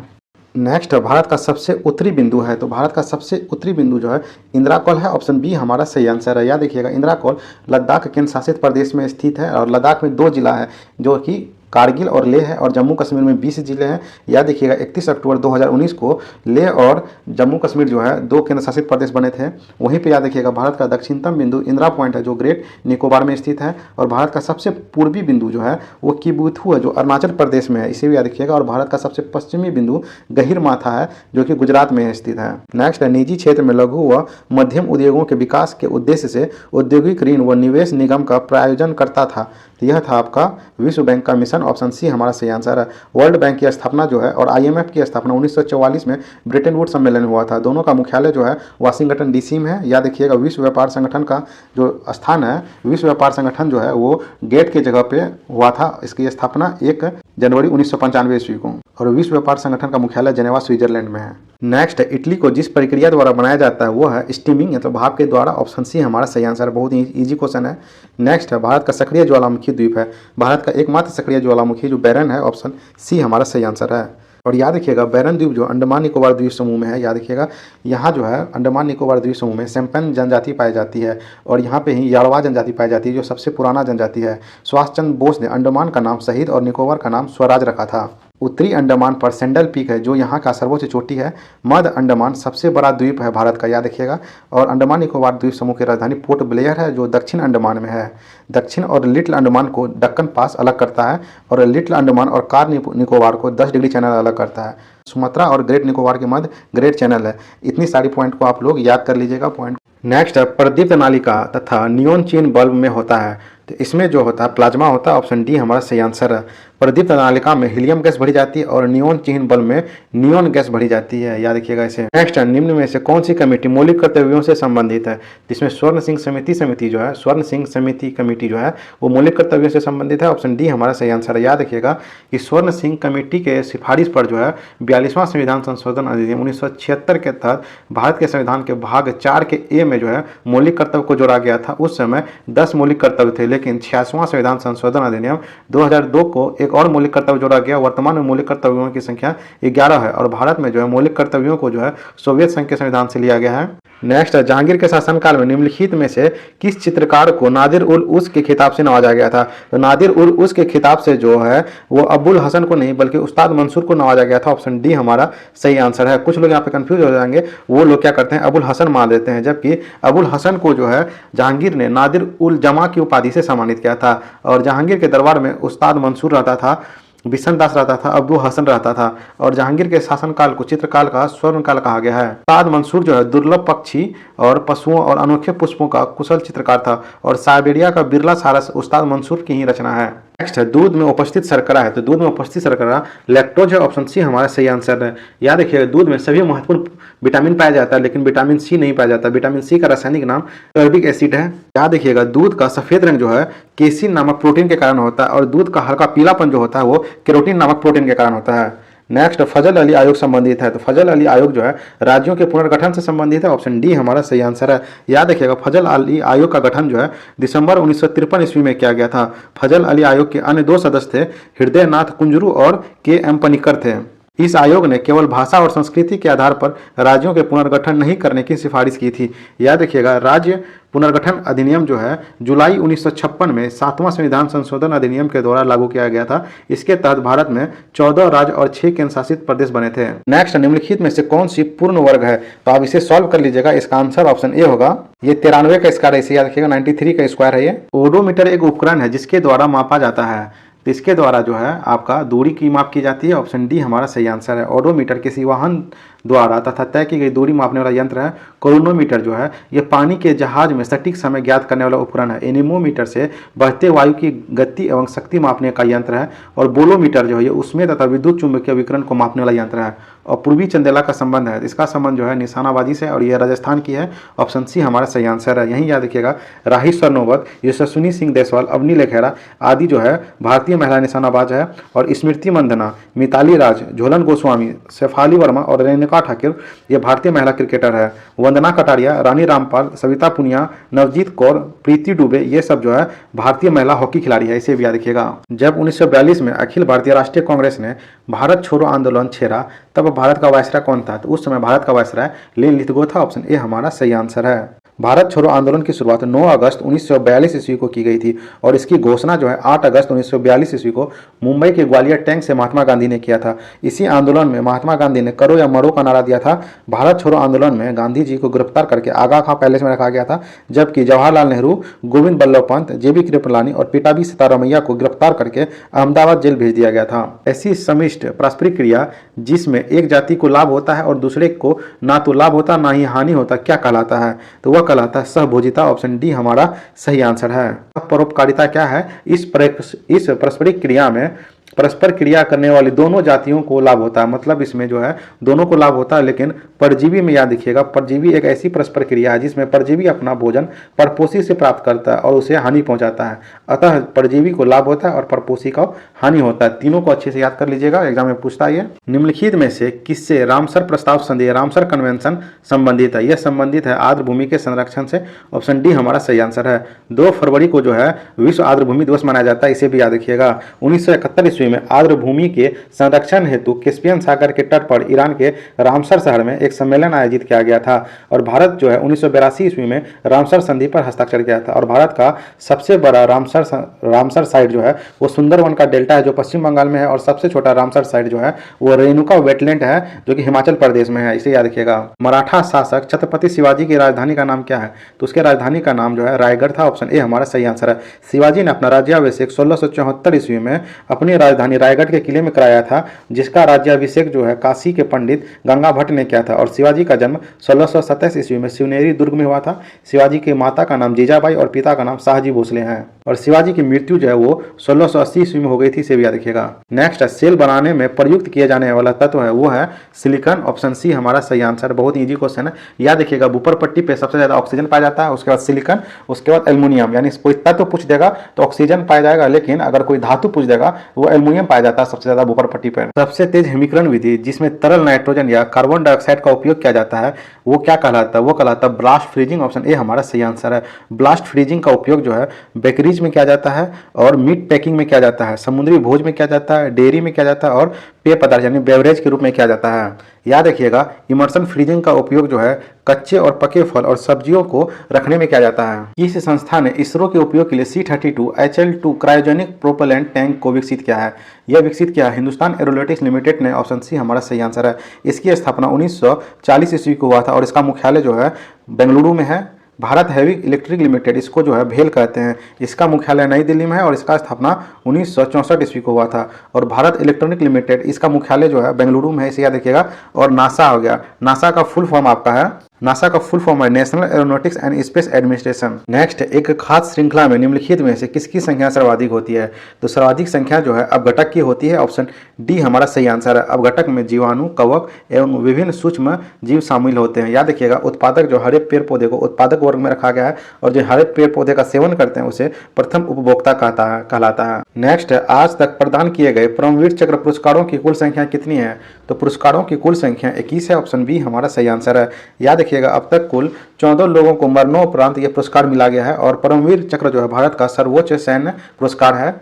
नेक्स्ट, भारत का सबसे उत्तरी बिंदु है? तो भारत का सबसे उत्तरी बिंदु जो है इंदिराकोल है। ऑप्शन बी हमारा सही आंसर है। याद रखिएगा, इंदिराकोल लद्दाख केंद्र शासित प्रदेश में स्थित है, और लद्दाख में 2 जिला है जो कि कारगिल और लेह है, और जम्मू कश्मीर में 20 जिले हैं। याद रखिएगा, 31 अक्टूबर 2019 को लेह और जम्मू कश्मीर जो है 2 केंद्र शासित प्रदेश बने थे। वहीं पे याद रखिएगा, भारत का दक्षिणतम बिंदु इंदिरा पॉइंट है जो ग्रेट निकोबार में स्थित है, और भारत का सबसे पूर्वी बिंदु जो है वो किबुथु है जो अरुणाचल प्रदेश में है, इसे भी याद रखिएगा। और भारत का सबसे पश्चिमी बिंदु गहीर माथा है जो कि गुजरात में स्थित है। नेक्स्ट है, निजी क्षेत्र में लघु व मध्यम उद्योगों के विकास के उद्देश्य से औद्योगिक ऋण व निवेश निगम का प्रायोजन करता था। तो यह था आपका विश्व बैंक का मिशन। ऑप्शन सी हमारा सही आंसर है। वर्ल्ड बैंक की स्थापना जो है और IMF की स्थापना 1944 में ब्रिटेन वुड सम्मेलन में हुआ था। दोनों का मुख्यालय जो है वाशिंगटन DC में है। याद रखिएगा, विश्व व्यापार संगठन का जो स्थान है, विश्व व्यापार संगठन जो है वो गेट की जगह पे हुआ था। इसकी स्थापना 1 जनवरी 1995 ईस्वी को, और विश्व व्यापार संगठन का मुख्यालय जेनेवा स्विट्जरलैंड में है। नेक्स्ट, इटली को जिस प्रक्रिया द्वारा बनाया जाता है वो है स्टीमिंग, मतलब भाप के द्वारा। ऑप्शन सी हमारा सही आंसर है। बहुत ही इजी क्वेश्चन है। नेक्स्ट है, भारत का सक्रिय ज्वालामुखी द्वीप है? भारत का एकमात्र सक्रिय ज्वालामुखी जो बैरन है, ऑप्शन सी हमारा सही आंसर है। और याद रखिएगा, बैरन द्वीप जो अंडमान निकोबार द्वीप समूह में है, याद रखिएगा, यहाँ जो है अंडमान निकोबार द्वीप समूह में सेम्पेन जनजाति पाई जाती है, और यहाँ पे ही याड़वा जनजाति पाई जाती है जो सबसे पुराना जनजाति है। सुभाष चंद्र बोस ने अंडमान का नाम शहीद और निकोबार का नाम स्वराज रखा था। उत्तरी अंडमान पर सेंडल पीक है जो यहाँ का सर्वोच्च चोटी है। मध्य अंडमान सबसे बड़ा द्वीप है भारत का, याद रखिएगा। और अंडमान निकोबार द्वीप समूह की राजधानी पोर्ट ब्लेयर है जो दक्षिण अंडमान में है। दक्षिण और लिटिल अंडमान को दक्कन पास अलग करता है, और लिटिल अंडमान और कार निकोबार को 10 डिग्री चैनल अलग करता है। सुमात्रा और ग्रेट निकोबार के मध्य ग्रेट चैनल है। इतनी सारी पॉइंट को आप लोग याद कर लीजिएगा पॉइंट। नेक्स्ट है, प्रदीप्त नालिका तथा नियोन चेन बल्ब में होता है? तो इसमें जो होता है प्लाज्मा होता है। ऑप्शन डी हमारा सही आंसर है। प्रदीप्त नालिका में हीलियम गैस भरी जाती है, और नियोन चिन्ह बल्ब में नियोन गैस भरी जाती है, याद रखिएगा इसे। नेक्स्ट है, निम्न में से कौन सी कमेटी मौलिक कर्तव्यों से संबंधित है? जिसमें स्वर्ण सिंह समिति जो है, स्वर्ण सिंह समिति कमेटी जो है वो मौलिक कर्तव्यों से संबंधित है। ऑप्शन डी हमारा सही आंसर है। याद रखिएगा कि स्वर्ण सिंह कमेटी के सिफारिश पर जो है 42वां संविधान संशोधन अधिनियम 1976 के तहत भारत के संविधान के भाग 4 के ए में जो है मौलिक कर्तव्य को जोड़ा गया था। उस समय 10 मौलिक कर्तव्य थे, लेकिन 86वां संविधान संशोधन अधिनियम 2002 को एक और मौलिक कर्तव्य जोड़ा गया। वर्तमान में मौलिक कर्तव्यों की संख्या 11 है, और भारत में जो है मौलिक कर्तव्यों को जो है सोवियत संघ के संविधान से लिया गया है। नेक्स्ट है, जहांगीर के शासनकाल में निम्नलिखित में से किस चित्रकार को नादिर उल उस के खिताब से नवाजा गया था? तो नादिर उल उस के खिताब से जो है वो अबुल हसन को नहीं बल्कि उस्ताद मंसूर को नवाजा गया था। ऑप्शन डी हमारा सही आंसर है। कुछ लोग यहाँ पे कंफ्यूज हो जाएंगे, वो लोग क्या करते हैं अबुल हसन मान देते हैं, जबकि अबुल हसन को जो है जहांगीर ने नादिर उल जमा की उपाधि से सम्मानित किया था। और जहांगीर के दरबार में उस्ताद मंसूर रहता था, बिशन दास रहता था, अब्दुल हसन रहता था, और जहांगीर के शासनकाल को चित्रकाल का स्वर्ण काल कहा गया है। उस्ताद मंसूर जो है दुर्लभ पक्षी और पशुओं और अनोखे पुष्पों का कुशल चित्रकार था, और साइबेरिया का बिरला सारस उस्ताद मंसूर की ही रचना है। नेक्स्ट है, दूध में उपस्थित शर्करा है? तो दूध में उपस्थित शर्करा लैक्टोज है। ऑप्शन सी हमारा सही आंसर है। याद रखिएगा, दूध में सभी महत्वपूर्ण विटामिन पाया जाता है, लेकिन विटामिन सी नहीं पाया जाता। विटामिन सी का रासायनिक नाम कर्बिक एसिड है। याद रखिएगा, दूध का सफेद रंग जो है केसिन नामक प्रोटीन के कारण होता है, और दूध का हल्का पीलापन जो होता है वो केरोटीन नामक प्रोटीन के कारण होता है। नेक्स्ट, फजल अली आयोग संबंधित है? तो फजल अली आयोग जो है राज्यों के पुनर्गठन से संबंधित है। ऑप्शन डी हमारा सही आंसर है। याद रखिएगा, फजल अली आयोग का गठन जो है दिसंबर 1953 ईस्वी में किया गया था। फजल अली आयोग के अन्य 2 सदस्य थे, हृदयनाथ कुंजरू और KM पनिकर थे। इस आयोग ने केवल भाषा और संस्कृति के आधार पर राज्यों के पुनर्गठन नहीं करने की सिफारिश की थी। याद रखिएगा, राज्य पुनर्गठन अधिनियम जो है जुलाई 1956 में 7वां संविधान संशोधन अधिनियम के द्वारा लागू किया गया था। इसके तहत भारत में 14 राज्य और 6 केंद्र शासित प्रदेश बने थे। नेक्स्ट, निम्नलिखित में से कौन सी पूर्ण वर्ग है? तो आप इसे सॉल्व कर लीजिएगा। इसका आंसर ऑप्शन ए होगा। ये 93 का स्क्वायर है, इसे याद रखिएगा, 93 का स्क्वायर है ये। ओडोमीटर एक उपकरण है जिसके द्वारा मापा जाता है, तो इसके द्वारा जो है आपका दूरी की माप की जाती है। ऑप्शन डी हमारा सही आंसर है। ओडोमीटर किसी वाहन द्वारा तथा तय की गई दूरी मापने वाला यंत्र है। क्रोनोमीटर जो है ये पानी के जहाज में सटीक समय ज्ञात करने वाला उपकरण है। एनीमोमीटर से बहते वायु की गति एवं शक्ति मापने का यंत्र है। और बोलोमीटर जो है ये उसमें तथा विद्युत चुंबकीय विकिरण को मापने वाला यंत्र है। और पूर्वी चंदेला का संबंध है, इसका संबंध जो है निशानाबाजी से, और यह राजस्थान की है। ऑप्शन सी हमारा सही आंसर है। यहीं याद रखिएगा राही सरनोबत, यशस्विनी सिंह देसवाल, अवनी लेखेरा आदि जो है भारतीय महिला निशानाबाज है। और स्मृति मंदना, मिताली राज, झोलन गोस्वामी, शेफाली वर्मा और रेणुका ठाकुर ये भारतीय महिला क्रिकेटर है। वंदना कटारिया, रानी रामपाल, सविता पुनिया, नवजीत कौर, प्रीति दुबे ये सब जो है भारतीय महिला हॉकी खिलाड़ी है, इसे भी याद रखिएगा। जब 1942 में अखिल भारतीय राष्ट्रीय कांग्रेस ने भारत छोड़ो आंदोलन छेड़ा तब भारत का वायसराय कौन था? तो उस समय भारत का वायसराय लेन लिथगो था। ऑप्शन ए हमारा सही आंसर है। भारत छोड़ो आंदोलन की शुरुआत 9 अगस्त 1942 ईस्वी को की गई थी और इसकी घोषणा जो है 8 अगस्त 1942 ईस्वी को मुंबई के ग्वालियर टैंक से महात्मा गांधी ने किया था। इसी आंदोलन में महात्मा गांधी ने करो या मरो का नारा दिया था। भारत छोड़ो आंदोलन में गांधी जी को गिरफ्तार करके आगा खां पैलेस में रखा गया था, जबकि जवाहरलाल नेहरू, गोविंद बल्लभ पंत, जेबी कृपलानी और पिटाबी सीतारामैया को गिरफ्तार करके अहमदाबाद जेल भेज दिया गया था। ऐसी समिष्ट पारस्परिक क्रिया जिसमें एक जाति को लाभ होता है और दूसरे को ना तो लाभ होता ना ही हानि होता क्या कहलाता है? तो वह कहलाता है सहभोजिता। ऑप्शन डी हमारा सही आंसर है। परोपकारिता क्या है? इस पारस्परिक क्रिया में परस्पर क्रिया करने वाली दोनों जातियों को लाभ होता है, मतलब इसमें जो है दोनों को लाभ होता है। लेकिन परजीवी में याद रखिएगा, परजीवी एक ऐसी परस्पर क्रिया है जिसमें परजीवी अपना भोजन परपोषी से प्राप्त करता है और उसे हानि पहुंचाता है। अतः परजीवी को लाभ होता है और परपोषी को हानि होता है। तीनों को अच्छे से याद कर लीजिएगा, एग्जाम में पूछता है। निम्नलिखित में से किससे रामसर प्रस्ताव संधि, रामसर कन्वेंशन संबंधित है? यह संबंधित है आर्द्र भूमि के संरक्षण से। ऑप्शन डी हमारा सही आंसर है। 2 फरवरी को जो है विश्व आर्द्र भूमि दिवस मनाया जाता है, इसे भी याद रखिएगा। 1971 में आर्द्र भूमि के संरक्षण हेतु कैस्पियन सागर के तट पर ईरान के रामसर शहर में एक सम्मेलन आयोजित किया गया था और भारत जो है 1982 ईस्वी में रामसर संधि पर हस्ताक्षर किया था। और भारत का सबसे बड़ा रामसर साइट जो है वो सुंदरवन का डेल्टा है जो पश्चिम बंगाल में है, और सबसे छोटा रामसर साइट जो है वो रेणुका वेटलैंड है जो कि हिमाचल प्रदेश में है, इसे याद रखिएगा। मराठा शासक छत्रपति शिवाजी की राजधानी का नाम क्या है? तो उसके राजधानी का नाम जो है रायगढ़ था। ऑप्शन ए हमारा सही आंसर है। शिवाजी ने अपना राज्याभिषेक 1674 ईस्वी में अपनी राजधानी रायगढ़ के किले में कराया था, जिसका राज्याभिषेक जो है काशी के पंडित गंगा भट्ट ने किया था। और शिवाजी का जन्म 1627 ईस्वी में शिवनेरी दुर्ग में हुआ था। शिवाजी की माता का नाम जीजाबाई और पिता का नाम शाहजी भोसले हैं। और शिवाजी की मृत्यु जो है वो 1680 ईस्वी में हो गई थी, इसे भी याद रखिएगा। नेक्स्ट सेल बनाने में प्रयुक्त किए जाने वाला तत्व है वो है सिलिकॉन। ऑप्शन सी हमारा सही आंसर। बहुत ईजी क्वेश्चन है, याद रखिएगा। ऊपर पट्टी पे सबसे ज्यादा ऑक्सीजन पाया जाता है, उसके बाद सिलिकॉन, उसके बाद एल्युमिनियम। यानी कोई तत्व पूछ देगा तो ऑक्सीजन पाया जाएगा, लेकिन अगर कोई धातु पूछ देगा वो एल्युमिनियम पाया जाता है सबसे ज्यादा ऊपर पट्टी पर। सबसे तेज हिमीकरण विधि जिसमें तरल नाइट्रोजन या कार्बन डाइऑक्साइड का उपयोग किया जाता है वो क्या कहलाता है? वो कहलाता है ब्लास्ट फ्रीजिंग। ऑप्शन ए हमारा सही आंसर है। ब्लास्ट फ्रीजिंग का उपयोग जो है बेकरीज में किया जाता है और मीट पैकिंग में किया जाता है, समुद्री भोज में किया जाता है, डेयरी में किया जाता है और पेय पदार्थ यानी बेवरेज के रूप में किया जाता है। याद रखिएगा इमर्सन फ्रीजिंग का उपयोग जो है कच्चे और पके फल और सब्जियों को रखने में किया जाता है। इस संस्था ने इसरो के उपयोग के लिए C-32 HL2 cryogenic propellant tank को विकसित किया है। यह विकसित किया हिंदुस्तान एरोनॉटिक्स लिमिटेड ने। ऑप्शन सी हमारा सही आंसर है। इसकी स्थापना 1940 ईस्वी को हुआ था और इसका मुख्यालय जो है बेंगलुरु में है। भारत हैवी इलेक्ट्रिक लिमिटेड, इसको जो है भेल कहते हैं, इसका मुख्यालय नई दिल्ली में है और इसका स्थापना 1964 ईस्वी को हुआ था। और भारत इलेक्ट्रॉनिक लिमिटेड, इसका मुख्यालय जो है बेंगलुरु में है, इसे याद रखिएगा। और नासा हो गया, नासा का फुल फॉर्म आपका है, नासा का फुल फॉर्म है national aeronautics and space administration. Next, एक खास श्रृंखला में निम्नलिखित में से किसकी संख्या सर्वाधिक होती है? तो सर्वाधिक संख्या जो है अपघटक की होती है। ऑप्शन डी हमारा सही आंसर है। अपघटक में जीवाणु, कवक एवं विभिन्न सूक्ष्म जीव शामिल होते हैं। याद रखिएगा उत्पादक जो हरे पेड़ पौधे को उत्पादक वर्ग में रखा गया है और जो हरे पेड़ पौधे का सेवन करते हैं उसे प्रथम उपभोक्ता कहलाता है। नेक्स्ट, आज तक प्रदान किए गए परमवीर चक्र पुरस्कारों की कुल संख्या कितनी है? तो पुरस्कारों की कुल संख्या 21 है। ऑप्शन बी हमारा सही आंसर है। याद रखिएगा अब तक कुल 14 लोगों को मरणोपरांत यह पुरस्कार मिला गया है और परमवीर चक्र जो है भारत का सर्वोच्च सैन्य पुरस्कार है।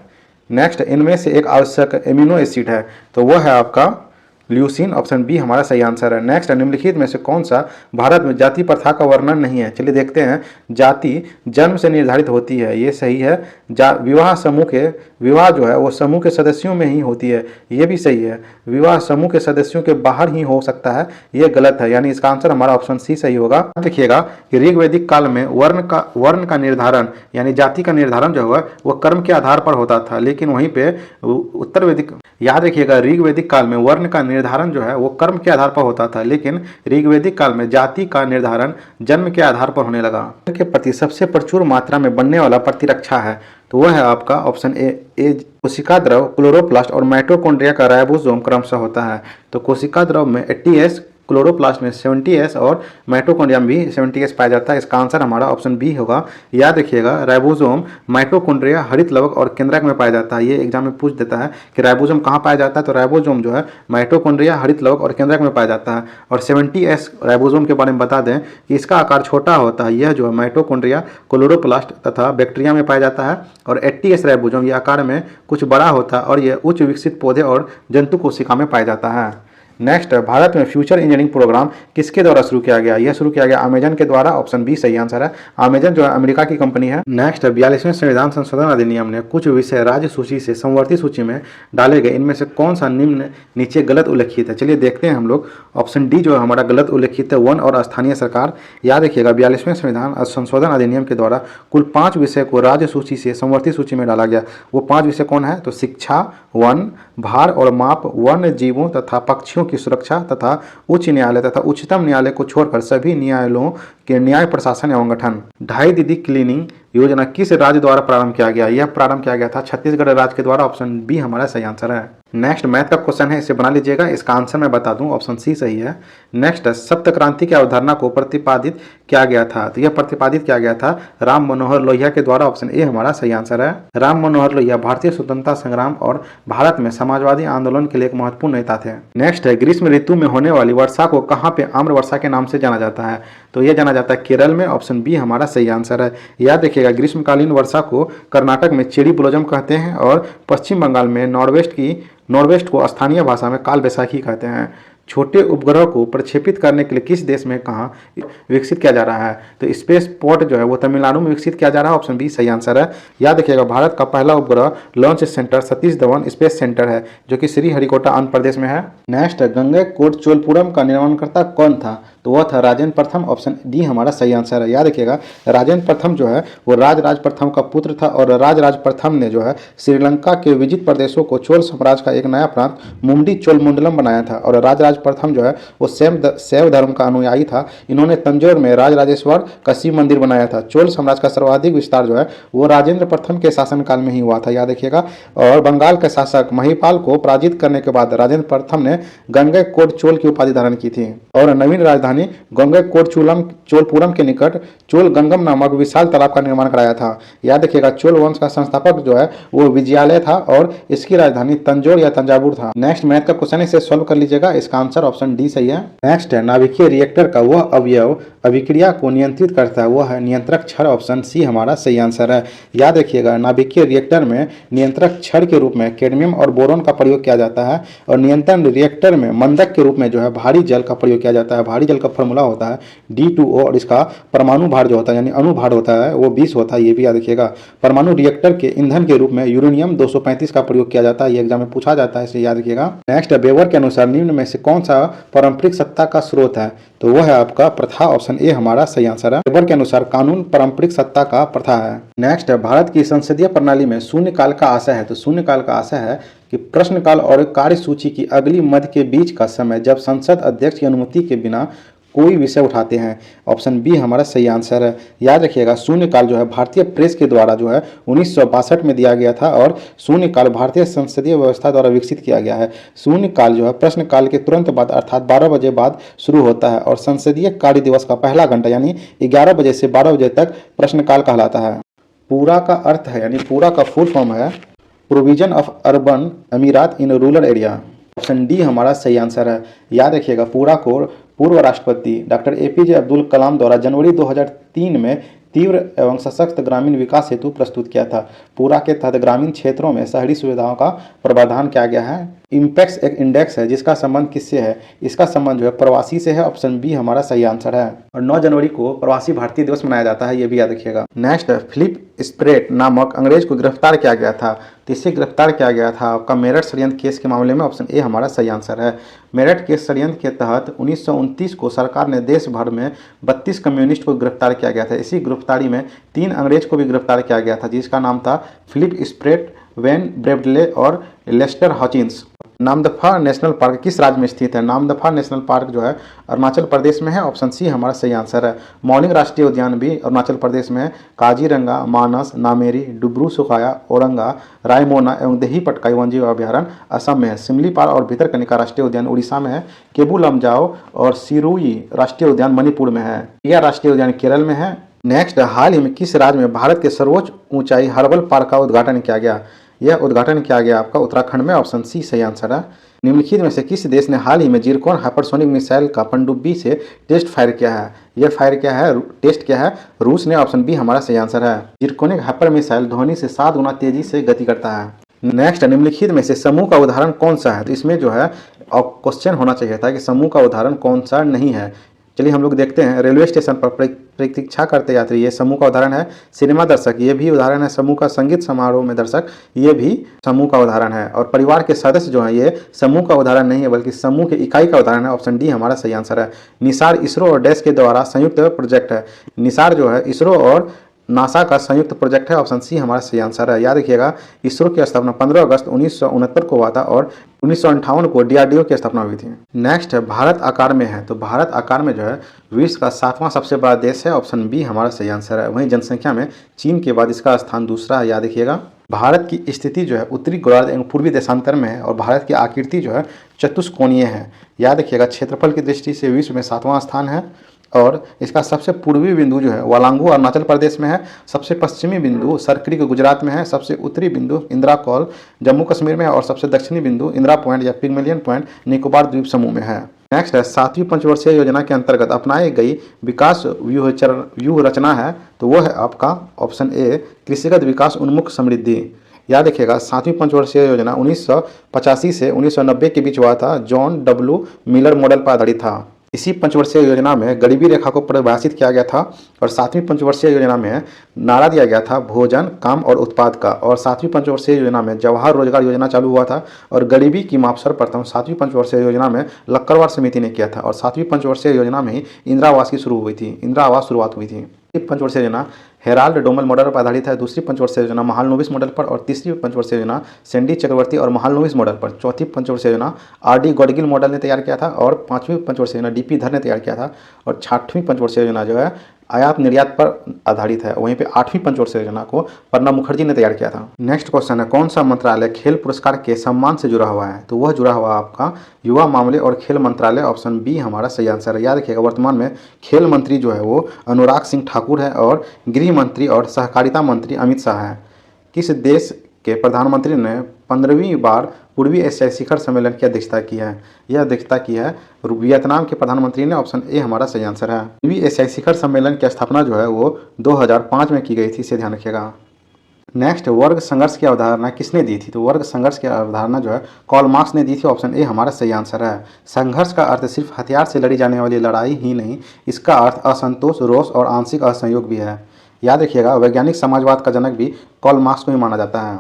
नेक्स्ट, इनमें से एक आवश्यक एमिनो एसिड है तो वह है आपका ल्यूसीन। ऑप्शन बी हमारा सही आंसर है। नेक्स्ट, निम्नलिखित में से कौन सा भारत में जाति प्रथा का वर्णन नहीं है? चलिए देखते हैं। जाति जन्म से निर्धारित होती है, ये सही है। विवाह जो है वो समूह के सदस्यों में ही होती है, ये भी सही है। विवाह समूह के सदस्यों के बाहर ही हो सकता है, ये गलत है। यानी इसका आंसर हमारा ऑप्शन सी सही होगा। देखिएगा कि ऋग्वैदिक काल में वर्ण का निर्धारण यानी जाति का निर्धारण जो है वो कर्म के आधार पर होता था, लेकिन वहीं पे उत्तर वैदिक, याद रखिएगा ऋग्वैदिक काल में वर्ण का निर्धारण जो है वो कर्म के आधार पर होता था, लेकिन ऋग्वैदिक काल में जाति का निर्धारण जन्म के आधार पर होने लगा। के प्रति सबसे प्रचुर मात्रा में बनने वाला प्रतिरक्षा है तो वह है आपका ऑप्शन ए कोशिका द्रव, क्लोरोप्लास्ट और माइटोकॉन्ड्रिया का राइबोसोम क्रमशः होता है। तो कोशिका द्रव में 80S, क्लोरोप्लास्ट में 70S और माइटोकॉन्ड्रिया में भी 70S पाया जाता है। इसका आंसर हमारा ऑप्शन बी होगा। याद रखिएगा, राइबोसोम, माइटोकॉन्ड्रिया हरित लवक और केंद्रक में पाया जाता है। ये एग्जाम में पूछ देता है कि राइबोसोम कहाँ पाया जाता है, तो राइबोसोम जो है माइटोकॉन्ड्रिया, हरित लवक और केंद्रक में पाया जाता है। और 70S राइबोसोम के बारे में बता दें कि इसका आकार छोटा होता है। यह जो है माइटोकॉन्ड्रिया, क्लोरोप्लास्ट तथा बैक्टीरिया में पाया जाता है। और 80S राइबोसोम ये आकार में कुछ बड़ा होता है और यह उच्च विकसित पौधे और जंतु कोशिका में पाया जाता है। नेक्स्ट, भारत में फ्यूचर इंजीनियरिंग प्रोग्राम किसके द्वारा शुरू किया गया? यह शुरू किया गया अमेजन के द्वारा। ऑप्शन बी सही आंसर है। अमेजन जो है अमेरिका की कंपनी है। नेक्स्ट, 42वें संविधान संशोधन अधिनियम ने कुछ विषय राज्य सूची से समवर्ती सूची में डाले गए। इनमें से कौन सा निम्न नीचे गलत उल्लेखित है? चलिए देखते हैं हम लोग। ऑप्शन डी जो है हमारा गलत उल्लेखित है, वन और स्थानीय सरकार। याद रखिएगा, 42वें संविधान संशोधन अधिनियम के द्वारा कुल 5 विषय को राज्य सूची से समवर्ती सूची में डाला गया। वो 5 विषय कौन है? तो शिक्षा, वन, भार और माप, वन्य जीवों तथा पक्षियों की सुरक्षा तथा उच्च न्यायालय तथा उच्चतम न्यायालय को छोड़कर सभी न्यायालयों के न्याय प्रशासन एवं गठन। 2.5 दीदी क्लीनिंग योजना किस राज्य द्वारा प्रारंभ किया गया? यह प्रारंभ किया गया था छत्तीसगढ़ राज्य के द्वारा। ऑप्शन बी हमारा सही आंसर है। नेक्स्ट, मैथ का क्वेश्चन है, इसे बना लीजिएगा। इसका आंसर मैं बता दूं, ऑप्शन सी सही है। नेक्स्ट, सप्त क्रांति की अवधारणा को प्रतिपादित किया गया था, तो यह प्रतिपादित किया गया था राम मनोहर लोहिया के द्वारा। ऑप्शन ए हमारा सही आंसर है। राम मनोहर लोहिया भारतीय स्वतंत्रता संग्राम और भारत में समाजवादी आंदोलन के लिए एक महत्वपूर्ण नेता थे। नेक्स्ट है, ग्रीष्म ऋतु में होने वाली वर्षा को कहाँ पे आम्र वर्षा के नाम से जाना जाता है? तो यह जाना जाता है केरल में। ऑप्शन बी हमारा सही आंसर है। याद रखिएगा, ग्रीष्मकालीन वर्षा को कर्नाटक में चेरी ब्लोजम कहते हैं और पश्चिम बंगाल में नॉर्वेस्ट को स्थानीय भाषा में काल बैसाखी कहते हैं। छोटे उपग्रह को प्रक्षेपित करने के लिए किस देश में कहाँ विकसित किया जा रहा है? तो स्पेस पोर्ट जो है वो तमिलनाडु में विकसित किया जा रहा है। ऑप्शन बी सही आंसर है। याद रखिएगा, भारत का पहला उपग्रह launch centre Satish Dhawan space centre है, जो कि श्रीहरिकोटा आंध्र प्रदेश में है। नेक्स्ट, गंगैकोंडा चोलपुरम का निर्माणकर्ता कौन था? तो वह था राजेंद्र प्रथम। ऑप्शन डी हमारा सही आंसर है। याद रखिएगा, राजेंद्र प्रथम जो है वो राज प्रथम का पुत्र था और राज प्रथम ने जो है श्रीलंका के विजित प्रदेशों को चोल साम्राज्य का एक नया प्रांत मुंडी चोलमंडलम बनाया था। और राज प्रथम जो है वो शैव धर्म का अनुयायी था। इन्होंने तंजौर में राजराजेश्वर का शिव मंदिर बनाया था। चोल साम्राज्य का सर्वाधिक विस्तार जो है वो राजेंद्र प्रथम के शासनकाल में ही हुआ था। याद रखिएगा, और बंगाल के शासक महिपाल को पराजित करने के बाद राजेंद्र प्रथम ने गंगैकोंडा चोल की उपाधि धारण की थी और नवीन राजधानी गंगैकोंडा चोलपुरम के निकट चोल गंगम नामक विशाल तालाब का निर्माण कराया था। याद रखिएगा, चोल वंश का संस्थापक जो है वो विजयालय था और इसकी राजधानी तंजौर या तंजावुर था। नेक्स्ट, मैथ का क्वेश्चन, इसे सॉल्व कर लीजिएगा। इसका आंसर ऑप्शन डी सही है। नेक्स्ट है, नाभिकीय रिएक्टर का वह अवयव अभिक्रिया को नियंत्रित करता है, वह है नियंत्रक छड़। ऑप्शन सी हमारा सही आंसर है। याद रखिएगा, नाभिकीय रिएक्टर में नियंत्रक छड़ के रूप में कैडमियम और बोरोन का प्रयोग किया जाता है और नियंत्रण रिएक्टर में मंदक के रूप में जो है भारी जल का प्रयोग किया जाता है। भारी जल का फॉर्मूला होता है D2O और इसका परमाणु भार जो होता है यानी अणु भार होता है वो 20 होता है। ये भी याद रखिएगा। परमाणु रिएक्टर के ईंधन के रूप में यूरेनियम 235 का प्रयोग किया जाता है। ये एग्जाम में पूछा जाता है, इसे याद रखिएगा। नेक्स्ट, वेबर के अनुसार निम्न में से कौन सा पारंपरिक सत्ता का स्रोत है? तो वह है आपका प्रथा। ऑप्शन ए हमारा सही आंसर है। वेबर के अनुसार कानून पारंपरिक सत्ता का प्रथा है। नेक्स्ट, भारत की संसदीय प्रणाली में शून्यकाल का आशय है। तो शून्यकाल का आशय है कि प्रश्नकाल और कार्य सूची की अगली मध्य के बीच का समय जब संसद अध्यक्ष की अनुमति के बिना कोई विषय उठाते हैं। ऑप्शन बी हमारा सही आंसर है। याद रखिएगा, शून्यकाल जो है भारतीय प्रेस के द्वारा जो है 1962 में दिया गया था और शून्यकाल भारतीय संसदीय व्यवस्था द्वारा विकसित किया गया है। शून्यकाल जो है प्रश्नकाल के तुरंत बाद अर्थात 12 बजे बाद शुरू होता है और संसदीय कार्य दिवस का पहला घंटा यानी 11 बजे से 12 बजे तक प्रश्नकाल कहलाता है। पूरा का अर्थ है यानी पूरा का फुल फॉर्म है प्रोविजन ऑफ अर्बन अमीरात in rural area. Option D हमारा सही आंसर है। याद रखिएगा, पूरा को पूर्व राष्ट्रपति डॉक्टर APJ अब्दुल कलाम द्वारा जनवरी 2003 में तीव्र एवं सशक्त ग्रामीण विकास हेतु प्रस्तुत किया था। पूरा के तहत ग्रामीण क्षेत्रों में शहरी सुविधाओं का प्रावधान किया गया है। इम्पैक्स एक इंडेक्स है जिसका संबंध किससे है? इसका संबंध जो है प्रवासी से है। ऑप्शन बी हमारा सही आंसर है। और 9 जनवरी को प्रवासी भारतीय दिवस मनाया जाता है, ये भी याद रखिएगा। नेक्स्ट, फिलिप स्प्रेट नामक अंग्रेज को गिरफ्तार किया गया था। तो इससे गिरफ्तार किया गया था आपका मेरठ षड्यंत्र केस के मामले में। ऑप्शन ए हमारा सही आंसर है। मेरठ केस षड्यंत्र के तहत 1929 को सरकार ने देश भर में 32 कम्युनिस्ट को गिरफ्तार किया गया था। इसी गिरफ्तारी में 3 अंग्रेज को भी गिरफ्तार किया गया था जिसका नाम था फिलिप स्प्रेट, वेन ब्रेवडले और लेस्टर हॉचिंस। नामदफा नेशनल पार्क किस राज्य में स्थित है? नामदफा नेशनल पार्क जो है अरुणाचल प्रदेश में है। ऑप्शन सी हमारा सही आंसर है। मौलिंग राष्ट्रीय उद्यान भी अरुणाचल प्रदेश में है। काजीरंगा, मानस, नामेरी, डुब्रू सुखाया, औरंगा, रायमोना एवं देही पटकाई वन्यजीव अभ्यारण्य असम में है। सिमलीपाल और भितरकनिका राष्ट्रीय उद्यान उड़ीसा में है। केबू लमजाओ और सिरुई राष्ट्रीय उद्यान मणिपुर में है। यह राष्ट्रीय उद्यान केरल में है। नेक्स्ट, हाल ही में किस राज्य में भारत के सर्वोच्च ऊंचाई हर्बल पार्क का उद्घाटन किया गया? यह उद्घाटन किया गया आपका उत्तराखंड में। ऑप्शन सी सही आंसर है। निम्नलिखित में से किस देश ने हाल ही में जिरकॉन हाइपरसोनिक मिसाइल का पनडुब्बी से टेस्ट फायर किया है? यह फायर क्या है, टेस्ट क्या है? रूस ने। ऑप्शन बी हमारा सही आंसर है। जिरकोनिक हाइपर मिसाइल ध्वनि से 7 गुना तेजी से गति करता है। नेक्स्ट, निम्नलिखित में से समूह का उदाहरण कौन सा है? तो इसमें जो है क्वेश्चन होना चाहिए था कि समूह का उदाहरण कौन सा नहीं है। चलिए हम लोग देखते हैं। रेलवे स्टेशन पर प्रतीक्षा करते यात्री, ये समूह का उदाहरण है। सिनेमा दर्शक, ये भी उदाहरण है समूह का। संगीत समारोह में दर्शक, ये भी समूह का उदाहरण है। और परिवार के सदस्य जो है ये समूह का उदाहरण नहीं है बल्कि समूह की इकाई का उदाहरण है। ऑप्शन डी हमारा सही आंसर है। निसार इसरो और डैश के द्वारा संयुक्त प्रोजेक्ट है। निसार जो है इसरो और नासा का संयुक्त प्रोजेक्ट है। ऑप्शन सी हमारा सही आंसर है। याद रखिएगा, इसरो की स्थापना 15 अगस्त 1969 को हुआ था और 1958 को डीआरडीओ की स्थापना हुई थी। नेक्स्ट, भारत आकार में है। तो भारत आकार में जो है विश्व का 7वां सबसे बड़ा देश है। ऑप्शन बी हमारा सही आंसर है। वहीं जनसंख्या में चीन के बाद इसका स्थान दूसरा है। याद रखिएगा, भारत की स्थिति जो है उत्तरी गोलार्ध एवं पूर्वी देशांतर में है और भारत की आकृति जो है चतुष्कोणीय है। याद रखिएगा, क्षेत्रफल की दृष्टि से विश्व में 7वां स्थान है और इसका सबसे पूर्वी बिंदु जो है वालांगू अरुणाचल प्रदेश में है। सबसे पश्चिमी बिंदु सरक्रिक गुजरात में है। सबसे उत्तरी बिंदु इंदिरा कॉल जम्मू कश्मीर में है और सबसे दक्षिणी बिंदु इंदिरा पॉइंट या पिगमेलियन पॉइंट निकोबार द्वीप समूह में है। नेक्स्ट है 7वीं पंचवर्षीय योजना के अंतर्गत अपनाई गई विकास व्यूह रचना है। तो वो है आपका ऑप्शन ए कृषिगत विकास उन्मुख समृद्धि। याद रखिएगा, 7वीं पंचवर्षीय योजना 1985 से 1990 के बीच हुआ था। जॉन डब्ल्यू मिलर मॉडल पर आधारित था। इसी पंचवर्षीय योजना में गरीबी रेखा को परिभाषित किया गया था और 7वीं पंचवर्षीय योजना में नारा दिया गया था भोजन, काम और उत्पाद का। और 7वीं पंचवर्षीय योजना में जवाहर रोजगार योजना चालू हुआ था और गरीबी की माप सर्वप्रथम 7वीं पंचवर्षीय योजना में लक्कड़वार समिति ने किया था और 7वीं पंचवर्षीय योजना में ही इंदिरा आवास की शुरुआत हुई थी। पंचवर्षीय योजना हेराल्ड डोमल मॉडल पर आधारित है। दूसरी पंचवर्षीय योजना महालनोबिस मॉडल पर और तीसरी पंचवर्षीय योजना सैंडी चक्रवर्ती और महालनोबिस मॉडल पर। चौथी पंचवर्षीय योजना आरडी गॉडगिल मॉडल ने तैयार किया था और 5वीं पंचवर्षीय योजना डीपी धर ने तैयार किया था और 6वीं पंचवर्षीय योजना जो है आयात निर्यात पर आधारित है। वहीं पे 8वीं पंचवर्षीय योजना को प्रणब मुखर्जी ने तैयार किया था। नेक्स्ट क्वेश्चन है, कौन सा मंत्रालय खेल पुरस्कार के सम्मान से जुड़ा हुआ है? तो वह जुड़ा हुआ आपका युवा मामले और खेल मंत्रालय। ऑप्शन बी हमारा सही आंसर है। याद रखिएगा, वर्तमान में खेल मंत्री जो है वो अनुराग सिंह ठाकुर है और गृह मंत्री और सहकारिता मंत्री अमित शाह है। किस देश के प्रधानमंत्री ने 15वीं बार पूर्वी एशियाई शिखर सम्मेलन की अध्यक्षता की है? यह अध्यक्षता की है वियतनाम के प्रधानमंत्री ने। ऑप्शन ए हमारा सही आंसर है। पूर्वी एशियाई शिखर सम्मेलन की स्थापना जो है वो 2005 में की गई थी, इसे ध्यान रखिएगा। नेक्स्ट, वर्ग संघर्ष की अवधारणा किसने दी थी? तो वर्ग संघर्ष की अवधारणा जो है कार्ल मार्क्स ने दी थी। ऑप्शन ए हमारा सही आंसर है। संघर्ष का अर्थ सिर्फ हथियार से लड़ी जाने वाली लड़ाई ही नहीं, इसका अर्थ असंतोष, रोष और आंशिक असहयोग भी है। याद रखिएगा, वैज्ञानिक समाजवाद का जनक भी कार्ल मार्क्स को ही माना जाता है।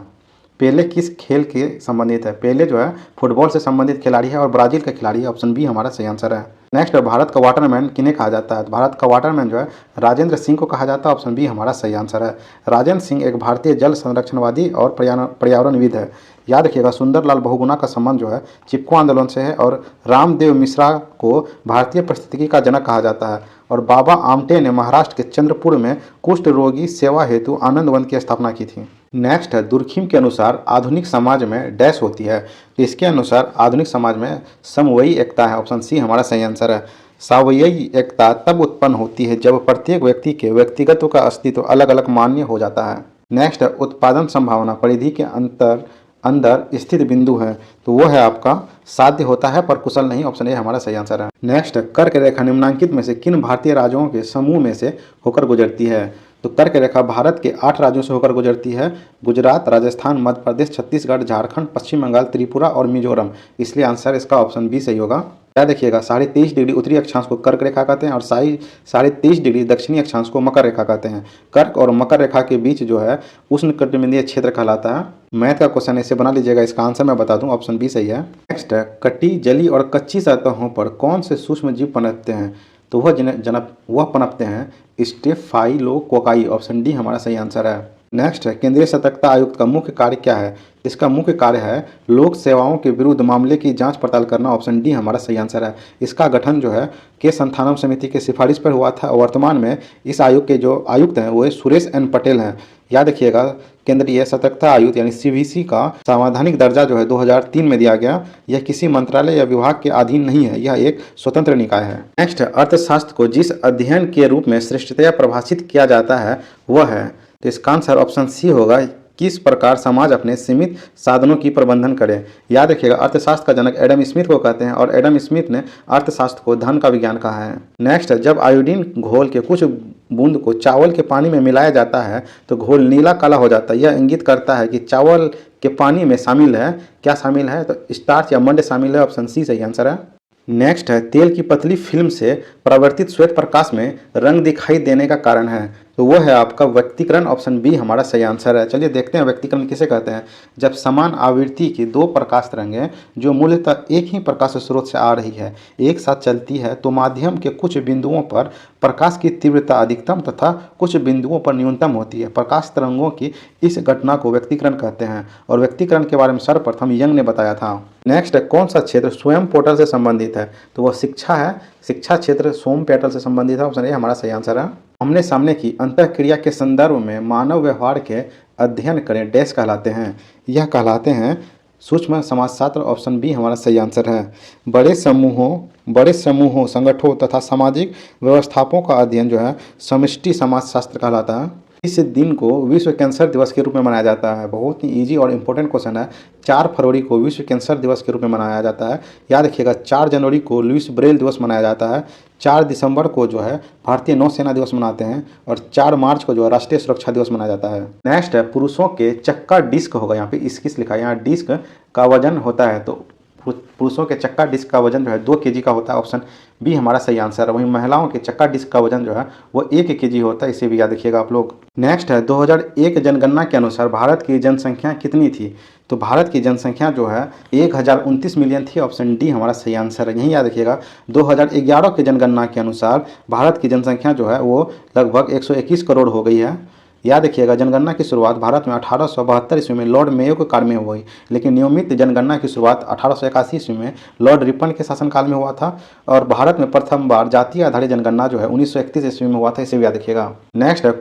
पेले किस खेल के संबंधित है? पेले जो है फुटबॉल से संबंधित खिलाड़ी है और ब्राजील का खिलाड़ी है। ऑप्शन बी हमारा सही आंसर है। नेक्स्ट, भारत का वाटरमैन किन्हें कहा जाता है? भारत का वाटरमैन जो है राजेंद्र सिंह को कहा जाता है। ऑप्शन बी हमारा सही आंसर है। राजेंद्र सिंह एक भारतीय जल संरक्षणवादी और पर्यावरणविद है। याद रखिएगा, सुंदरलाल बहुगुणा का संबंध जो है चिपको आंदोलन से है और रामदेव मिश्रा को भारतीय पारिस्थितिकी का जनक कहा जाता है और बाबा आमटे ने महाराष्ट्र के चंद्रपुर में कुष्ठ रोगी सेवा हेतु आनंद वन की स्थापना की थी। नेक्स्ट है, दुर्खिम के अनुसार आधुनिक समाज में डैश होती है। तो इसके अनुसार आधुनिक समाज में समवयी एकता है। ऑप्शन सी हमारा सही आंसर है। समवयी एकता तब उत्पन्न होती है जब प्रत्येक व्यक्ति के व्यक्तिगत का अस्तित्व अलग अलग मान्य हो जाता है। नेक्स्ट है, उत्पादन संभावना परिधि के अंदर स्थित बिंदु है। तो वो है आपका साध्य होता है पर कुशल नहीं। ऑप्शन ए हमारा सही आंसर है। नेक्स्ट, कर्क रेखा निम्नलिखित में से किन भारतीय राज्यों के समूह में से होकर गुजरती है? तो कर्क रेखा भारत के 8 राज्यों से होकर गुजरती है। गुजरात, राजस्थान, मध्य प्रदेश, छत्तीसगढ़, झारखंड, पश्चिम बंगाल, त्रिपुरा और मिजोरम। इसलिए आंसर इसका ऑप्शन बी सही होगा। क्या देखिएगा, 23.5 डिग्री उत्तरी अक्षांश को कर्क रेखा कहते हैं और 23.5 डिग्री दक्षिणी अक्षांश को मकर रेखा कहते हैं। कर्क और मकर रेखा के बीच जो है उष्णकटिबंधीय क्षेत्र कहलाता है। मैथ का क्वेश्चन इसे बना लीजिएगा, इसका आंसर मैं बता दूं, ऑप्शन बी सही है। नेक्स्ट है, कटी, जली और कच्ची सतहों पर कौन से सूक्ष्म जीव पनपते हैं? तो वह पनपते हैं स्टेफाइलोकोकाई। ऑप्शन डी हमारा सही आंसर है। नेक्स्ट है, केंद्रीय सतर्कता आयुक्त का मुख्य कार्य क्या है? इसका मुख्य कार्य है लोक सेवाओं के विरुद्ध मामले की जांच पड़ताल करना। ऑप्शन डी हमारा सही आंसर है। इसका गठन जो है के संथानम समिति के सिफारिश पर हुआ था। वर्तमान में इस आयोग के जो आयुक्त हैं वो सुरेश एन पटेल हैं। याद रखिएगा, केंद्रीय सतर्कता आयुक्त यानी सीवीसी का संवैधानिक दर्जा जो है 2003 में दिया गया। यह किसी मंत्रालय या विभाग के अधीन नहीं है, यह एक स्वतंत्र निकाय है। नेक्स्ट, अर्थशास्त्र को जिस अध्ययन के रूप में श्रेष्ठतया परिभाषित किया जाता है वह है, तो इसका आंसर ऑप्शन सी होगा, किस प्रकार समाज अपने सीमित साधनों की प्रबंधन करे। याद रखिएगा, अर्थशास्त्र का जनक एडम स्मिथ को कहते हैं और एडम स्मिथ ने अर्थशास्त्र को धन का विज्ञान कहा है। नेक्स्ट, जब आयोडीन घोल के कुछ बूंद को चावल के पानी में मिलाया जाता है तो घोल नीला काला हो जाता है। यह इंगित करता है कि चावल के पानी में शामिल है, क्या शामिल है, तो स्टार्च या मंड शामिल है। ऑप्शन सी सही आंसर है। नेक्स्ट है, तेल की पतली फिल्म से परावर्तित श्वेत प्रकाश में रंग दिखाई देने का कारण है, तो वो है आपका व्यक्तिकरण। ऑप्शन बी हमारा सही आंसर है। चलिए देखते हैं व्यक्तिकरण किसे कहते हैं। जब समान आवृत्ति की दो प्रकाश तरंगें जो मूलतः एक ही प्रकाश स्रोत से आ रही है एक साथ चलती है तो माध्यम के कुछ बिंदुओं पर प्रकाश की तीव्रता अधिकतम तथा कुछ बिंदुओं पर न्यूनतम होती है। प्रकाश तरंगों की इस घटना को व्यक्तिकरण कहते हैं और व्यक्तिकरण के बारे में सर्वप्रथम यंग ने बताया था। नेक्स्ट, कौन सा क्षेत्र स्वयं पोर्टल से संबंधित है, तो वह शिक्षा है। शिक्षा क्षेत्र सोम पोर्टल से संबंधित है। ऑप्शन ए हमारा सही आंसर है। आमने सामने की अंतःक्रिया के संदर्भ में मानव व्यवहार के अध्ययन करें डैश कहलाते हैं, यह कहलाते हैं सूक्ष्म समाजशास्त्र। ऑप्शन बी हमारा सही आंसर है। बड़े समूहों संगठनों तथा सामाजिक व्यवस्थापों का अध्ययन जो है समष्टि समाजशास्त्र कहलाता है। इस दिन को विश्व कैंसर दिवस के रूप में मनाया जाता है। बहुत ही इजी और इम्पोर्टेंट क्वेश्चन है। 4 फरवरी को विश्व कैंसर दिवस के रूप में मनाया जाता है। याद रखिएगा, 4 जनवरी को लुईस ब्रेल दिवस मनाया जाता है। 4 दिसंबर को जो है भारतीय नौसेना दिवस मनाते हैं और 4 मार्च को जो है राष्ट्रीय सुरक्षा दिवस मनाया जाता है। नेक्स्ट है, पुरुषों के चक्का डिस्क होगा, यहाँ पे इसकिस लिखा है, यहाँ डिस्क का वजन होता है, तो पुरुषों के चक्का डिस्क का वजन जो है 2 केजी का होता है। ऑप्शन बी हमारा सही आंसर है। वहीं महिलाओं के चक्का डिस्क का वजन जो है वो 1 केजी होता है, इसे भी याद रखिएगा आप लोग। नेक्स्ट है, 2001 जनगणना के अनुसार भारत की जनसंख्या कितनी थी, तो भारत की जनसंख्या जो है 1029 मिलियन थी। ऑप्शन डी हमारा सही आंसर है। यही याद रखिएगा, 2011 के जनगणना के अनुसार भारत की जनसंख्या जो है वो लगभग 121 करोड़ हो गई है। याद रखिएगा, जनगणना की शुरुआत भारत में 1872 ईस्वी में लॉर्ड मेयो के काल में हुई, लेकिन नियमित जनगणना की शुरुआत 1881 ईस्वी में लॉर्ड रिपन के शासनकाल में हुआ था और भारत में प्रथम बार जातीय आधारित जनगणना जो है 1931 ईस्वी में हुआ था, इसे भी याद रखिएगा। नेक्स्ट है,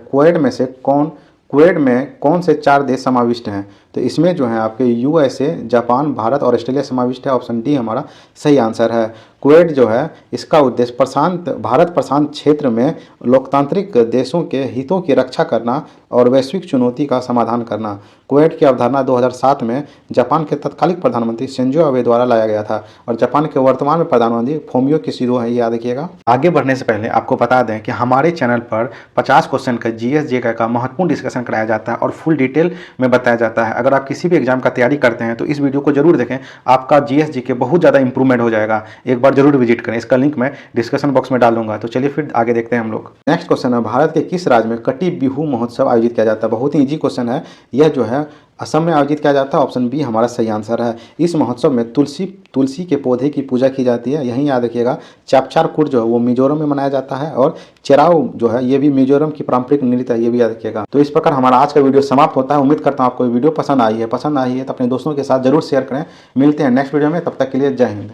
क्वेड में कौन से 4 देश समाविष्ट हैं, तो इसमें जो है आपके यूएसए, जापान, भारत और ऑस्ट्रेलिया समाविष्ट है। ऑप्शन डी हमारा सही आंसर है। क्वेड जो है इसका उद्देश्य भारत प्रशांत क्षेत्र में लोकतांत्रिक देशों के हितों की रक्षा करना और वैश्विक चुनौती का समाधान करना। क्वेड की अवधारणा 2007 में जापान के तत्कालिक प्रधानमंत्री शिंजो अबे द्वारा लाया गया था और जापान के वर्तमान में प्रधानमंत्री फूमियो किशिडो है, याद रखिएगा। आगे बढ़ने से पहले आपको बता दें कि हमारे चैनल पर 50 क्वेश्चन का जीएस का महत्वपूर्ण डिस्कशन कराया जाता है और फुल डिटेल में बताया जाता है। अगर आप किसी भी एग्जाम का तैयारी करते हैं तो इस वीडियो को जरूर देखें, आपका जीएस के बहुत ज़्यादा इंप्रूवमेंट हो जाएगा। एक बार जरूर विजिट करें, इसका लिंक मैं डिस्क्रिप्शन बॉक्स में डाल दूंगा। तो चलिए फिर आगे देखते हैं हम लोग। नेक्स्ट क्वेश्चन है, भारत के किस राज्य में कटी बिहू महोत्सव आयोजित किया जाता है। बहुत ही इजी क्वेश्चन है। यह जो है असम में आयोजित किया जाता है। ऑप्शन बी हमारा सही आंसर है। इस महोत्सव में तुलसी के पौधे की पूजा की जाती है। यहीं याद रखिएगा, चापचारकुट जो है वो मिजोरम में मनाया जाता है और चेराव जो है ये भी मिजोरम की पारंपरिक नृत्य है, ये भी याद रखिएगा। तो इस प्रकार हमारा आज का वीडियो समाप्त होता है। उम्मीद करता हूँ आपको वीडियो पसंद आई है तो अपने दोस्तों के साथ जरूर शेयर करें। मिलते हैं नेक्स्ट वीडियो में, तब तक के लिए जय हिंद।